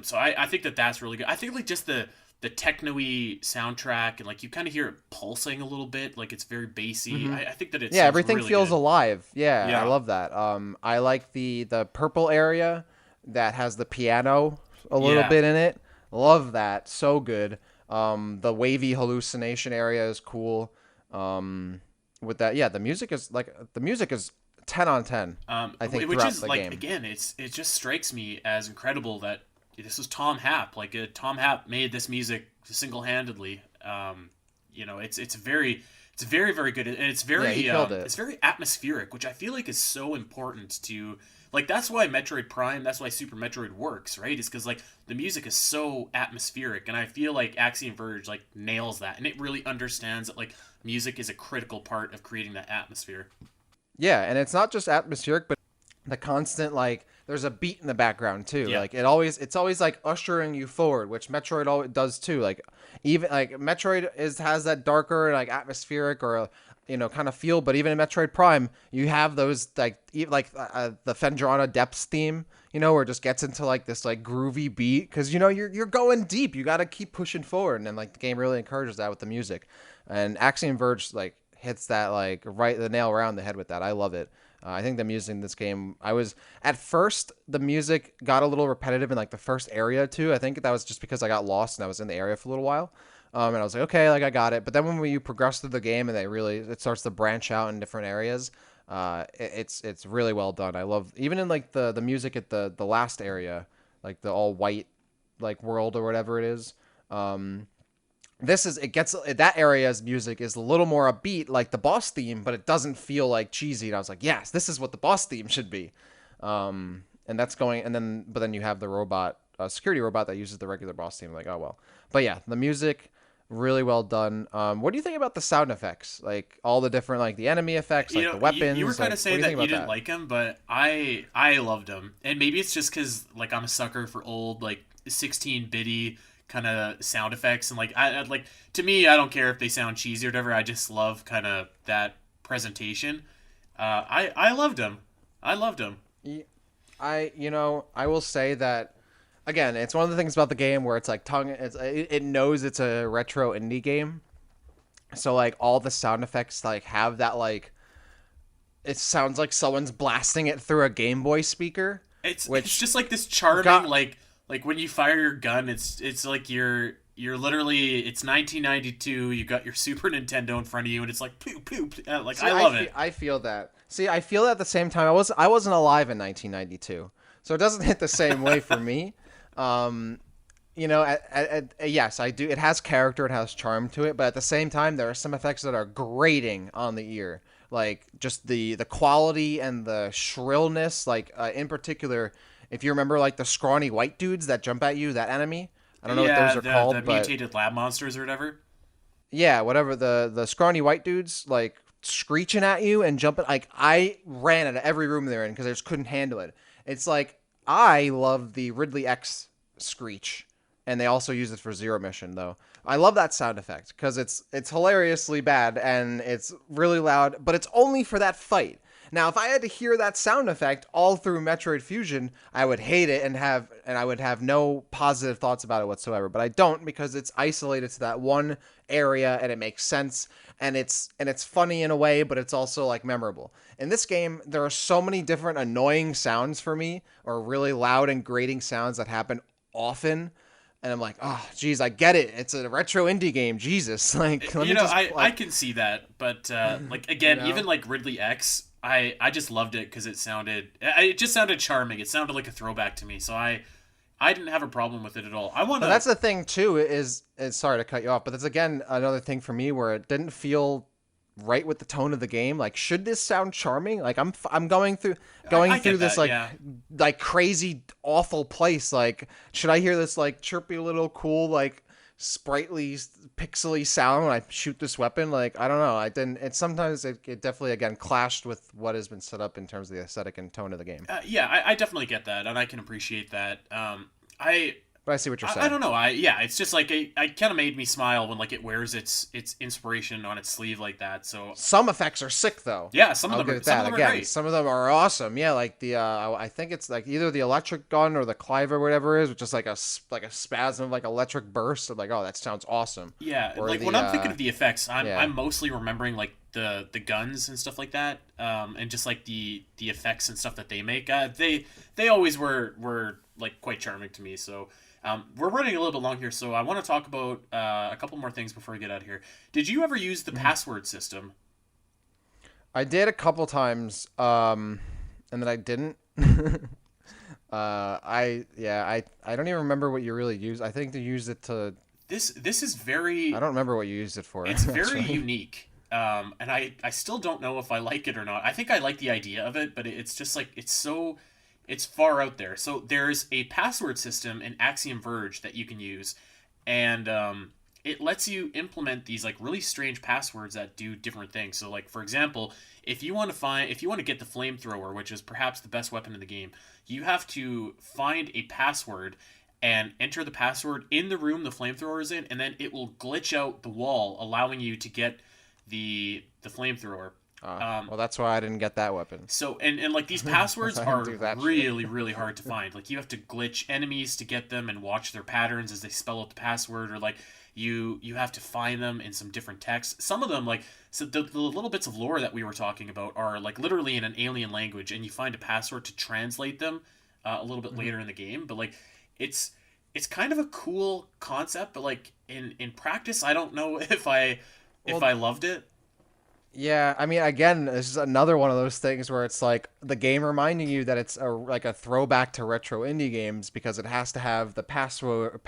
So I think that that's really good. I think like just the techno-y soundtrack and like you kind of hear it pulsing a little bit, like it's very bassy. Hmm. I think that it Yeah, sounds everything really feels good. alive. Yeah, I Yeah, love that. I like the purple area that has the piano a little yeah. bit in it. Love that. So good. The wavy hallucination area is cool. With that, yeah, the music is 10 on 10. I think Which throughout is the like game. again, it just strikes me as incredible that this was Tom Happ. Like Tom Happ made this music single handedly. It's very good, and Yeah, he killed it. it's very atmospheric, which I feel like is so important to like that's why Metroid Prime, that's why Super Metroid works, right? Is because like the music is so atmospheric, and I feel like Axiom Verge like nails that, and it really understands that like music is a critical part of creating that atmosphere. Yeah, and it's not just atmospheric, but the constant like there's a beat in the background too. Yeah. Like it's always like ushering you forward, which Metroid always does too. Like even like Metroid is has that darker like atmospheric or kind of feel, but even in Metroid Prime, you have those like the Fendrana Depths theme, where it just gets into like this like groovy beat because you're going deep. You got to keep pushing forward, and then like the game really encourages that with the music, and Axiom Verge like hits that like right the nail around the head with that. I love it. I think the music in this game, I was at first the music got a little repetitive in like the first area too. I think that was just because I got lost and I was in the area for a little while, and I was like, okay, like I got it. But then when you progress through the game and it starts to branch out in different areas, it's really well done. I love even in like the music at the last area, like the all white like world or whatever it is. Um, this is it gets that area's music is a little more upbeat like the boss theme, but it doesn't feel like cheesy, and I was like, yes, this is what the boss theme should be. And that's going, and then but then you have the robot security robot that uses the regular boss theme, like, oh well. But yeah, the music really well done. What do you think about the sound effects, like all the different like the enemy effects, You like know, the you were weapons? kind Like of what do saying you think that you about didn't that? like him, but I loved him, and maybe it's just because like I'm a sucker for old like 16-bitty kind of sound effects, and like I like to me I don't care if they sound cheesy or whatever. I just love kind of that presentation. I loved him. I loved him. I will say that again, it's one of the things about the game where it's like it knows it's a retro indie game. So like all the sound effects like have that like it sounds like someone's blasting it through a Game Boy speaker, It's which just like this charming got like when you fire your gun, it's like you're literally it's 1992. You got your Super Nintendo in front of you, and it's like poo poo. Like see I love it. I feel that. See, I feel that at the same time I wasn't alive in 1992. So it doesn't hit the same way for me. Um yes, I do. It has character, it has charm to it, but at the same time, there are some effects that are grating on the ear, like just the quality and the shrillness. Like in particular, if you remember, like the scrawny white dudes that jump at you, that enemy. I don't know what Yeah, those are the called, but mutated lab monsters or whatever. yeah, whatever the scrawny white dudes like screeching at you and jumping. Like I ran out of every room they're in because I just couldn't handle it. It's like I love the Ridley X screech, and they also use it for Zero Mission though. I love that sound effect because it's hilariously bad and it's really loud, but it's only for that fight. Now, if I had to hear that sound effect all through Metroid Fusion, I would hate it and I would have no positive thoughts about it whatsoever. But I don't because it's isolated to that one area and it makes sense and it's funny in a way, but it's also like memorable. In this game, there are so many different annoying sounds for me or really loud and grating sounds that happen often, and I'm like, oh, geez, I get it. It's a retro indie game. Jesus, like, let You me know, just I like, can see that, but like you again, even know. like Ridley X, I just loved it because it just sounded charming. It sounded like a throwback to me, so I didn't have a problem with it at all. I want But to that's the thing too. Is sorry to cut you off, but that's again another thing for me where it didn't feel right with the tone of the game. Like, should this sound charming? Like, I'm going I through get this that, yeah. like crazy awful place. Like, should I hear this like chirpy little cool like sprightly pixely sound when I shoot this weapon? Like, I don't know. I didn't. It sometimes it definitely again clashed with what has been set up in terms of the aesthetic and tone of the game. Yeah, I definitely get that, and I can appreciate that. I But I see what you're I saying. don't know. Yeah, it's just like it kind of made me smile when like it wears its inspiration on its sleeve like that. So Some effects are sick though. yeah, I'll give it some of that. them are Again, great. some of them are awesome. Yeah, like the I think it's like either the electric gun or the Clive or whatever it is, which is like like a spasm of like electric burst. I'm like, oh, that sounds awesome. Yeah, Or like when the I'm thinking of the effects, yeah. I'm mostly remembering like the guns and stuff like that, and just like the effects and stuff that they make. They always were like quite charming to me. So we're running a little bit long here, so I want to talk about a couple more things before we get out of here. Did you ever use the Mhm. password system? I did a couple times, and then I didn't. I don't even remember what you really used. I think you used it to. This is I very don't remember what you used it for it's very actually. unique. And I still don't know if I like it or not. I think I like the idea of it, but it's just like it's far out there. So there's a password system in Axiom Verge that you can use, and it lets you implement these like really strange passwords that do different things. So like for example, if you want to get the flamethrower, which is perhaps the best weapon in the game, you have to find a password and enter the password in the room the flamethrower is in, and then it will glitch out the wall, allowing you to get the flamethrower. Well, that's why I didn't get that weapon. So and like these passwords I didn't are do that shit. really really hard to find. Like you have to glitch enemies to get them and watch their patterns as they spell out the password, or like you have to find them in some different text. Some of them like so the little bits of lore that we were talking about are like literally in an alien language, and you find a password to translate them a little bit Hmm. later in the game. But like it's it's kind of a cool concept, but like in practice, I don't know if Well, I loved it. yeah, I mean, again, this is another one of those things where it's like the game reminding you that it's like a throwback to retro indie games because it has to have the password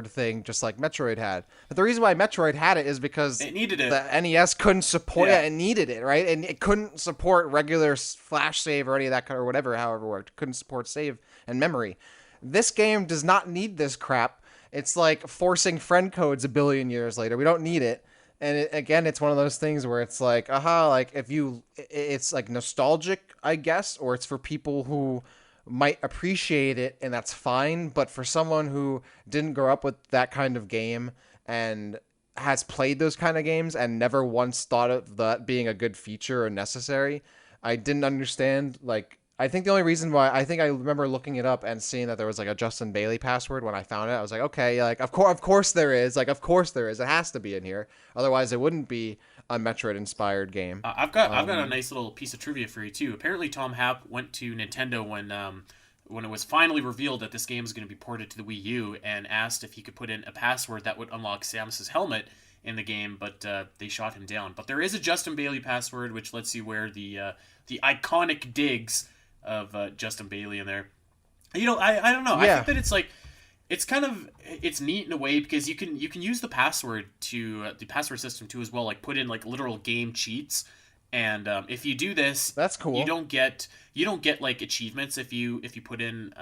thing, just like Metroid had. But the reason why Metroid had it is because It needed it. the NES couldn't support Yeah. it and needed it, right? And it couldn't support regular flash save or any of that kind or whatever, however it worked. Couldn't support save and memory. This game does not need this crap. It's like forcing friend codes a billion years later. We don't need it. And again, it's one of those things where it's like, aha, like if you, it's like nostalgic, I guess, or it's for people who might appreciate it, and that's fine. But for someone who didn't grow up with that kind of game and has played those kind of games and never once thought of that being a good feature or necessary, I didn't understand. Like, I think the only reason why I think I remember looking it up and seeing that there was like a Justin Bailey password when I found it. I was like, okay, like of course there is. Like, of course there is. It has to be in here. Otherwise, it wouldn't be a Metroid inspired game. I've got a nice little piece of trivia for you too. Apparently, Tom Happ went to Nintendo when it was finally revealed that this game was going to be ported to the Wii U, and asked if he could put in a password that would unlock Samus's helmet in the game, but they shot him down. But there is a Justin Bailey password which lets you wear the iconic digs of Justin Bailey in there. You know, I don't know. I think Yeah, that it's like it's kind of it's neat in a way because you can use the password to the password system too as well, like put in like literal game cheats, and if you do this, that's you cool. don't get like achievements if you put in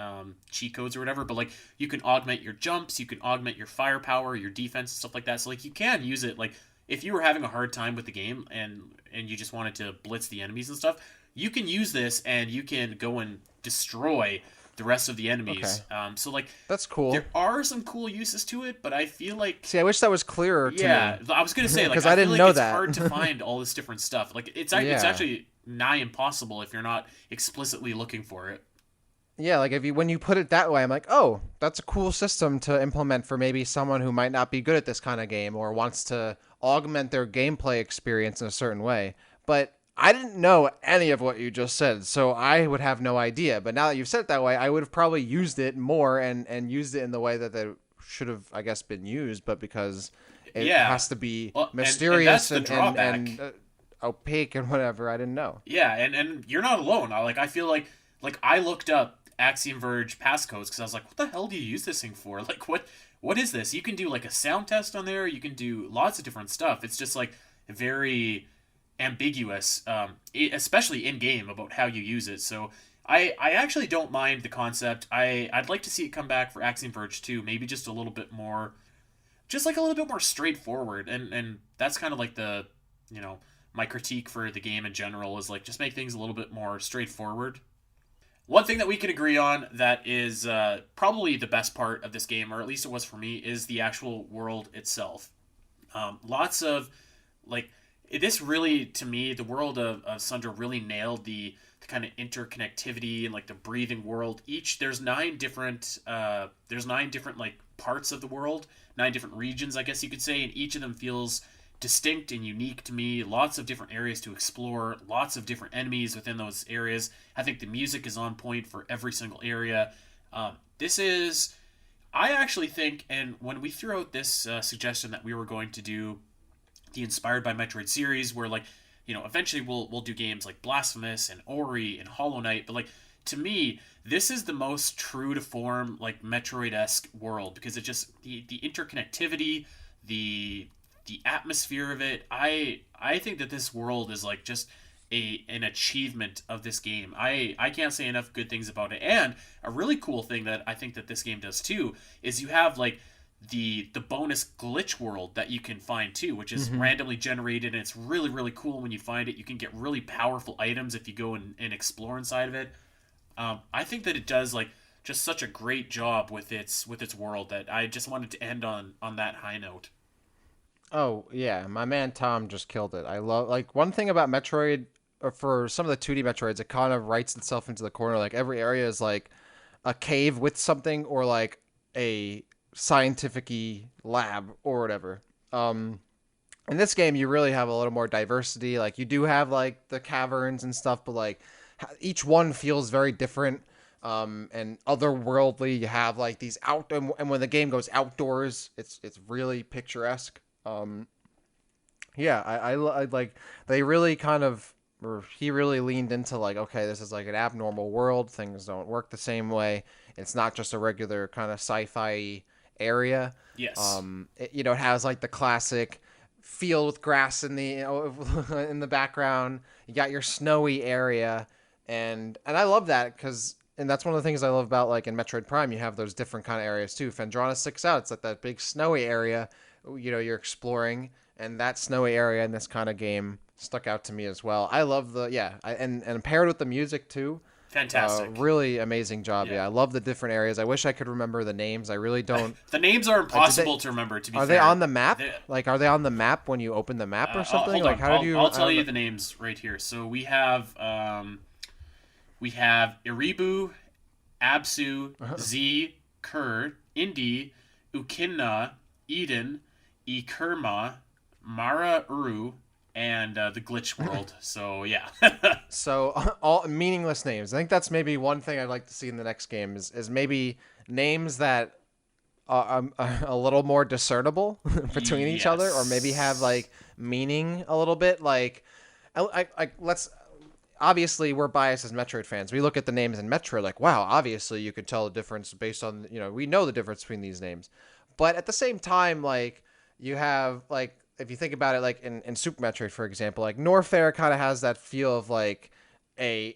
cheat codes or whatever, but like you can augment your jumps, you can augment your firepower, your defense and stuff like that. So like you can use it like if you were having a hard time with the game and you just wanted to blitz the enemies and stuff, you can use this and you can go and destroy the rest of the Okay, enemies. So like that's there cool. are some cool uses to it, but I feel like See, I wish that was clearer to yeah, me I was gonna say like because I I feel didn't like know it's that. hard to find all this different stuff. Like it's Yeah. actually nigh impossible if you're not explicitly looking for it. Yeah, like if you when you put it that way, I'm like, oh, that's a cool system to implement for maybe someone who might not be good at this kind of game or wants to augment their gameplay experience in a certain way. But I didn't know any of what you just said, so I would have no idea. But now that you've said it that way, I would have probably used it more and used it in the way that they should have, I guess, been used. But because it Yeah, has to be well, and that's mysterious the and drawback. opaque and whatever, I didn't know. Yeah, and you're not alone. I feel like I looked up Axiom Verge passcodes because I was like, what the hell do you use this thing for? Like what is this? You can do like a sound test on there. You can do lots of different stuff. It's just like very ambiguous, especially in game about how you use it. So I actually don't mind the concept. I'd like to see it come back for Axiom Verge 2, maybe just a little bit more, just like a little bit more straightforward. And that's kind of like the you know my critique for the game in general is like just make things a little bit more straightforward. One thing that we can agree on that is probably the best part of this game, or at least it was for me, is the actual world itself. Lots of like this really to me the world of Sundra really nailed the kind of interconnectivity and like the breathing world. Each there's 9 different like parts of the world, 9 different regions I guess you could say, and each of them feels distinct and unique to me. Lots of different areas to explore, lots of different enemies within those areas. I think the music is on point for every single area. This is I actually think, and when we threw out this suggestion that we were going to do the Inspired by Metroid series, where like eventually we'll do games like Blasphemous and Ori and Hollow Knight, but like to me this is the most true to form like Metroid-esque world because it just the interconnectivity, the the atmosphere of it. I think that this world is like just an achievement of this game. I can't say enough good things about it. And a really cool thing that I think that this game does too is you have like the bonus glitch world that you can find too, which is Hmm. randomly generated, and it's really cool when you find it. You can get really powerful items if you go and explore inside of it. I think that it does like just such a great job with its world that I just wanted to end on that high note. Oh yeah, my man Tom just killed it. I love like one thing about Metroid, or for some of the 2D Metroids, it kind of writes itself into the corner. Like every area is like a cave with something, or like a scientific lab or whatever. Um, in this game, you really have a little more diversity. Like you do have like the caverns and stuff, but like each one feels very different. And otherworldly. You have like these out, and when the game goes outdoors, it's really picturesque. Yeah, I like they really kind of, or he really leaned into like, okay, this is like an abnormal world. Things don't work the same way. It's not just a regular kind of sci-fi area. Yes. It has like the classic field with grass in the in the background. You got your snowy area, and I love that because. And that's one of the things I love about like in Metroid Prime, you have those different kind of areas too. Phendrana sticks out. It's like that big snowy area, you're exploring, and that snowy area in this kind of game stuck out to me as well. I love and paired with the music too. Fantastic. Really amazing job. Yeah. Yeah, I love the different areas. I wish I could remember the names. I really don't. The names are Did they? impossible to remember. To be Are they fair, on the map? the, Like, are they on the map when you open the map or something? hold Like, on. how did you? I'll I tell don't you know. the names right here. So we have Iribu, Absu, Z, Kur, Indi, Ukinna, Eden, Ikerma, Mara Uru, and the Glitch World. So yeah. So all meaningless names. I think that's maybe one thing I'd like to see in the next game is maybe names that are a little more discernible between each other, or maybe have Yes. like meaning a little bit. Like, let's obviously we're biased as Metroid fans. We look at the names in Metroid like, wow, obviously you could tell the difference based on we know the difference between these names, but at the same time, like you have like if you think about it, like in Super Metroid, for example, like Norfair kind of has that feel of like a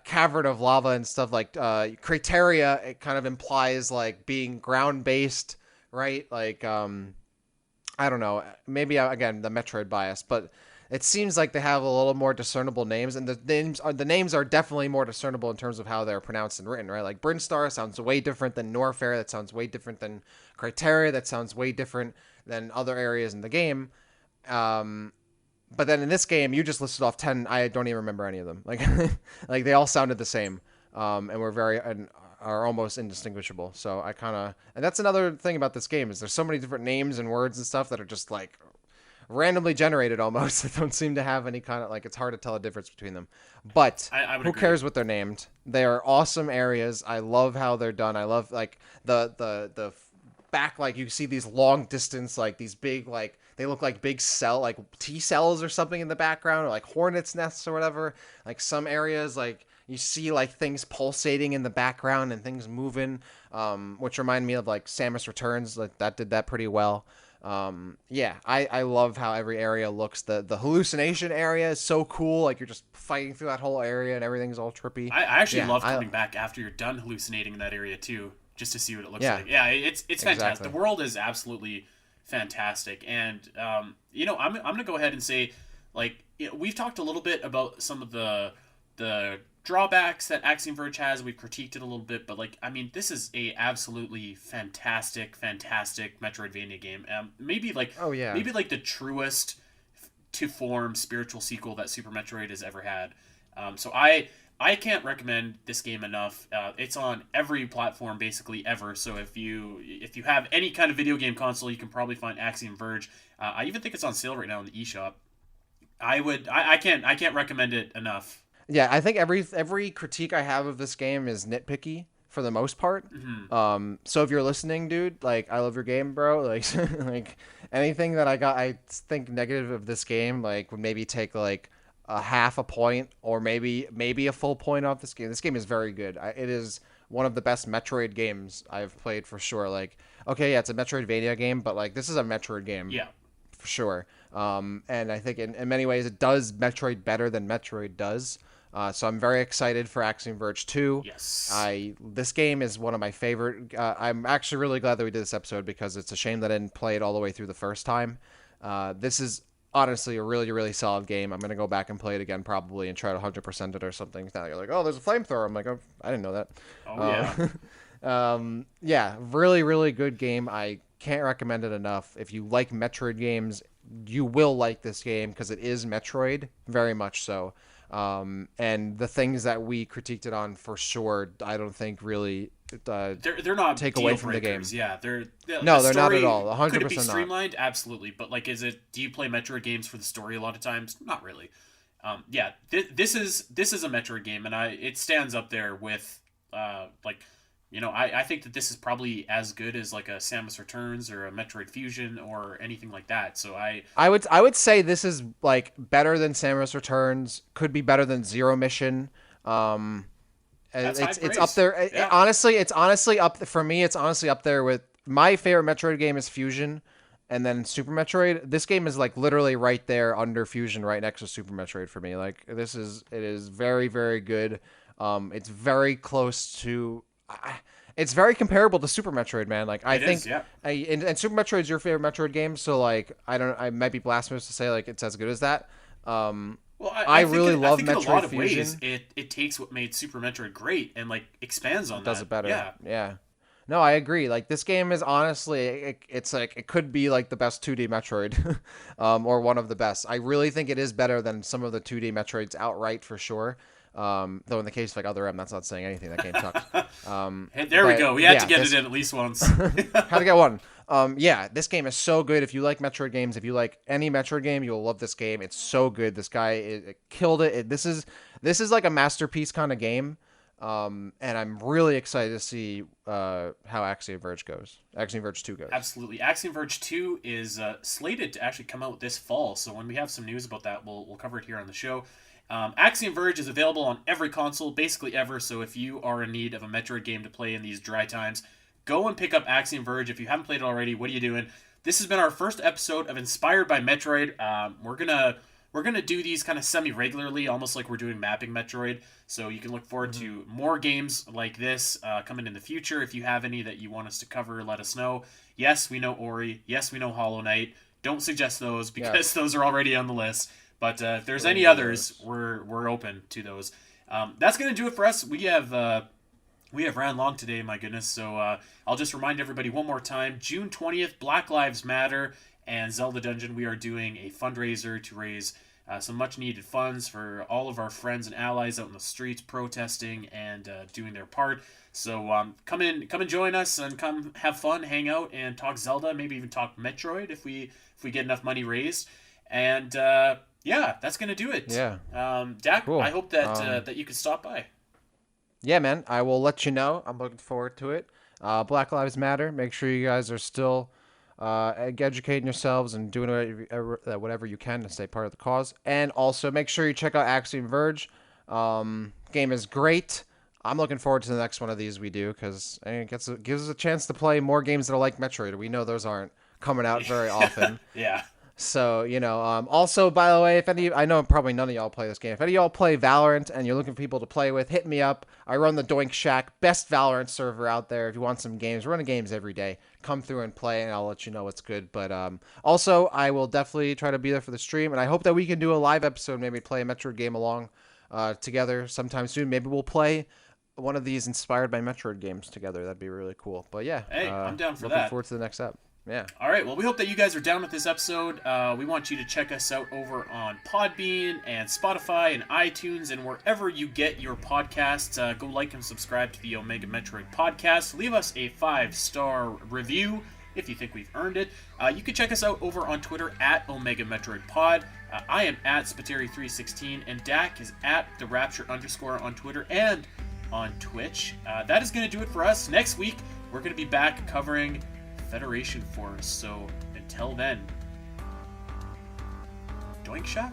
cavern of lava and stuff like Crateria. It kind of implies like being ground based, right? Like I don't know, maybe again the Metroid bias, but it seems like they have a little more discernible names, and the names are definitely more discernible in terms of how they're pronounced and written, right? Like Brinstar sounds way different than Norfair. That sounds way different than Criteria. That sounds way different than other areas in the game. Um, but then in this game, you just listed off 10. I don't even remember any of them. Like, like they all sounded the same, and were very and are almost indistinguishable. So I kind of, and that's another thing about this game is there's so many different names and words and stuff that are just like randomly generated almost. That don't seem to have any kind of like it's hard to tell a difference between them. But I would who agree. cares what they're named? They are awesome areas. I love how they're done. I love like the back, like you see these long distance, like these big, like they look like big cell, like T cells or something in the background, or like hornets nests or whatever. Like some areas, like you see like things pulsating in the background and things moving, which remind me of like Samus Returns. Like that did that pretty well. Yeah, I love how every area looks. The hallucination area is so cool. Like you're just fighting through that whole area and everything's all trippy. I actually Yeah, love I coming back after you're done hallucinating in that area too, just to see what it looks yeah, like. Yeah, it's fantastic. exactly. The world is absolutely fantastic, and I'm gonna go ahead and say, like, we've talked a little bit about some of the drawbacks that Axiom Verge has. We've critiqued it a little bit, but like, I mean, this is a absolutely fantastic Metroidvania game. Oh yeah. Maybe like the truest to form spiritual sequel that Super Metroid has ever had. So I can't recommend this game enough. It's on every platform basically ever. So if you have any kind of video game console, you can probably find Axiom Verge. I even think it's on sale right now in the eShop. I can't recommend it enough. Yeah, I think every critique I have of this game is nitpicky for the most part. Hmm. So if you're listening, dude, like I love your game, bro. Like like anything that I think negative of this game, like would maybe take like a half a point or maybe a full point off this game. This game is very good. It is one of the best Metroid games I've played for sure. Like okay, yeah, it's a Metroidvania game, but like this is a Metroid game Yeah. for sure. And I think in many ways it does Metroid better than Metroid does. So I'm very excited for Axiom Verge 2. Yes. This game is one of my favorite. I'm actually really glad that we did this episode because it's a shame that I didn't play it all the way through the first time. This is honestly a really, really solid game. I'm going to go back and play it again probably and try to 100% it or something. Now you're like, oh, there's a flamethrower. I'm like, oh, I didn't know that. Oh, yeah. Yeah, really, really good game. I can't recommend it enough. If you like Metroid games, you will like this game because it is Metroid, very much so. And the things that we critiqued it on for sure, I don't think really they're not take deal away from the game. breakers. Yeah, No, the they're not at story. all. Could it be 100% not. streamlined? Absolutely. But like, do you play Metroid games for the story a lot of times? Not really. Yeah, this is a Metroid game, and it stands up there with like, I think that this is probably as good as like a Samus Returns or a Metroid Fusion or anything like that. So I would say this is like better than Samus Returns. Could be better than Zero Mission. that's high It's up praise. there. Yeah. Honestly, it's honestly up for me. It's honestly up there with my favorite Metroid game is Fusion, and then Super Metroid. This game is like literally right there under Fusion, right next to Super Metroid for me. Like it is very very good. It's very close to. It's very comparable to Super Metroid, man. Like I It think, is. Yeah. and Super Metroid's your favorite Metroid game, so like I don't. I might be blasphemous to say like it's as good as that. Well, I think really love I think in a Metroid lot of Fusion. ways, it takes what made Super Metroid great and like expands on Does that. it better. Yeah. Yeah. No, I agree. Like this game is honestly, it's like it could be like the best 2D Metroid, or one of the best. I really think it is better than some of the 2D Metroids outright for sure. Though in the case of like Other M, that's not saying anything. That game sucks. Hey, there we But, go. We had to yeah, get this- it in at least once. Had to get one. Yeah, this game is so good. If you like Metroid games, if you like any Metroid game, you'll love this game. It's so good. This guy it killed it. This is like a masterpiece kind of game. And I'm really excited to see how Axiom Verge goes. Axiom Verge 2 goes. Absolutely. Axiom Verge 2 is slated to actually come out this fall, so when we have some news about that, we'll cover it here on the show. Axiom Verge is available on every console, basically ever, so if you are in need of a Metroid game to play in these dry times, go and pick up Axiom Verge. If you haven't played it already, what are you doing? This has been our first episode of Inspired by Metroid. We're gonna do these kind of semi-regularly, almost like we're doing Mapping Metroid, so you can look forward to more games like this coming in the future. If you have any that you want us to cover, let us know. Yes, we know Ori. Yes, we know Hollow Knight. Don't suggest those because those are already on the list. But if there's any others, we're open to those. That's gonna do it for us. We have ran long today, my goodness. So I'll just remind everybody one more time: June 20th, Black Lives Matter and Zelda Dungeon. We are doing a fundraiser to raise some much-needed funds for all of our friends and allies out in the streets protesting and doing their part. So come and join us and come have fun, hang out, and talk Zelda. Maybe even talk Metroid if we get enough money raised. And yeah, that's gonna do it. Yeah. Dak, Cool. I hope that that you can stop by. Yeah, man. I will let you know. I'm looking forward to it. Black Lives Matter. Make sure you guys are still educating yourselves and doing whatever you can to stay part of the cause. And also make sure you check out Axiom Verge. Game is great. I'm looking forward to the next one of these we do because it gives us a chance to play more games that are like Metroid. We know those aren't coming out very often. Yeah. So, also, by the way, I know probably none of y'all play this game. If any of y'all play Valorant and you're looking for people to play with, hit me up. I run the Doink Shack, best Valorant server out there. If you want some games, we're running games every day. Come through and play, and I'll let you know what's good. But also, I will definitely try to be there for the stream, and I hope that we can do a live episode, maybe play a Metroid game along together sometime soon. Maybe we'll play one of these Inspired by Metroid games together. That'd be really cool. But yeah, Hey, I'm down for looking that. forward to the next ep. Yeah. All right. Well, we hope that you guys are down with this episode. We want you to check us out over on Podbean and Spotify and iTunes and wherever you get your podcasts. Go like and subscribe to the Omega Metroid podcast. Leave us a 5-star review if you think we've earned it. You can check us out over on Twitter at Omega Metroid Pod. I am at Spateri316 and Dak is at the Rapture _ on Twitter and on Twitch. That is going to do it for us. Next week, we're going to be back covering Federation Force. So until then, Doink Shack?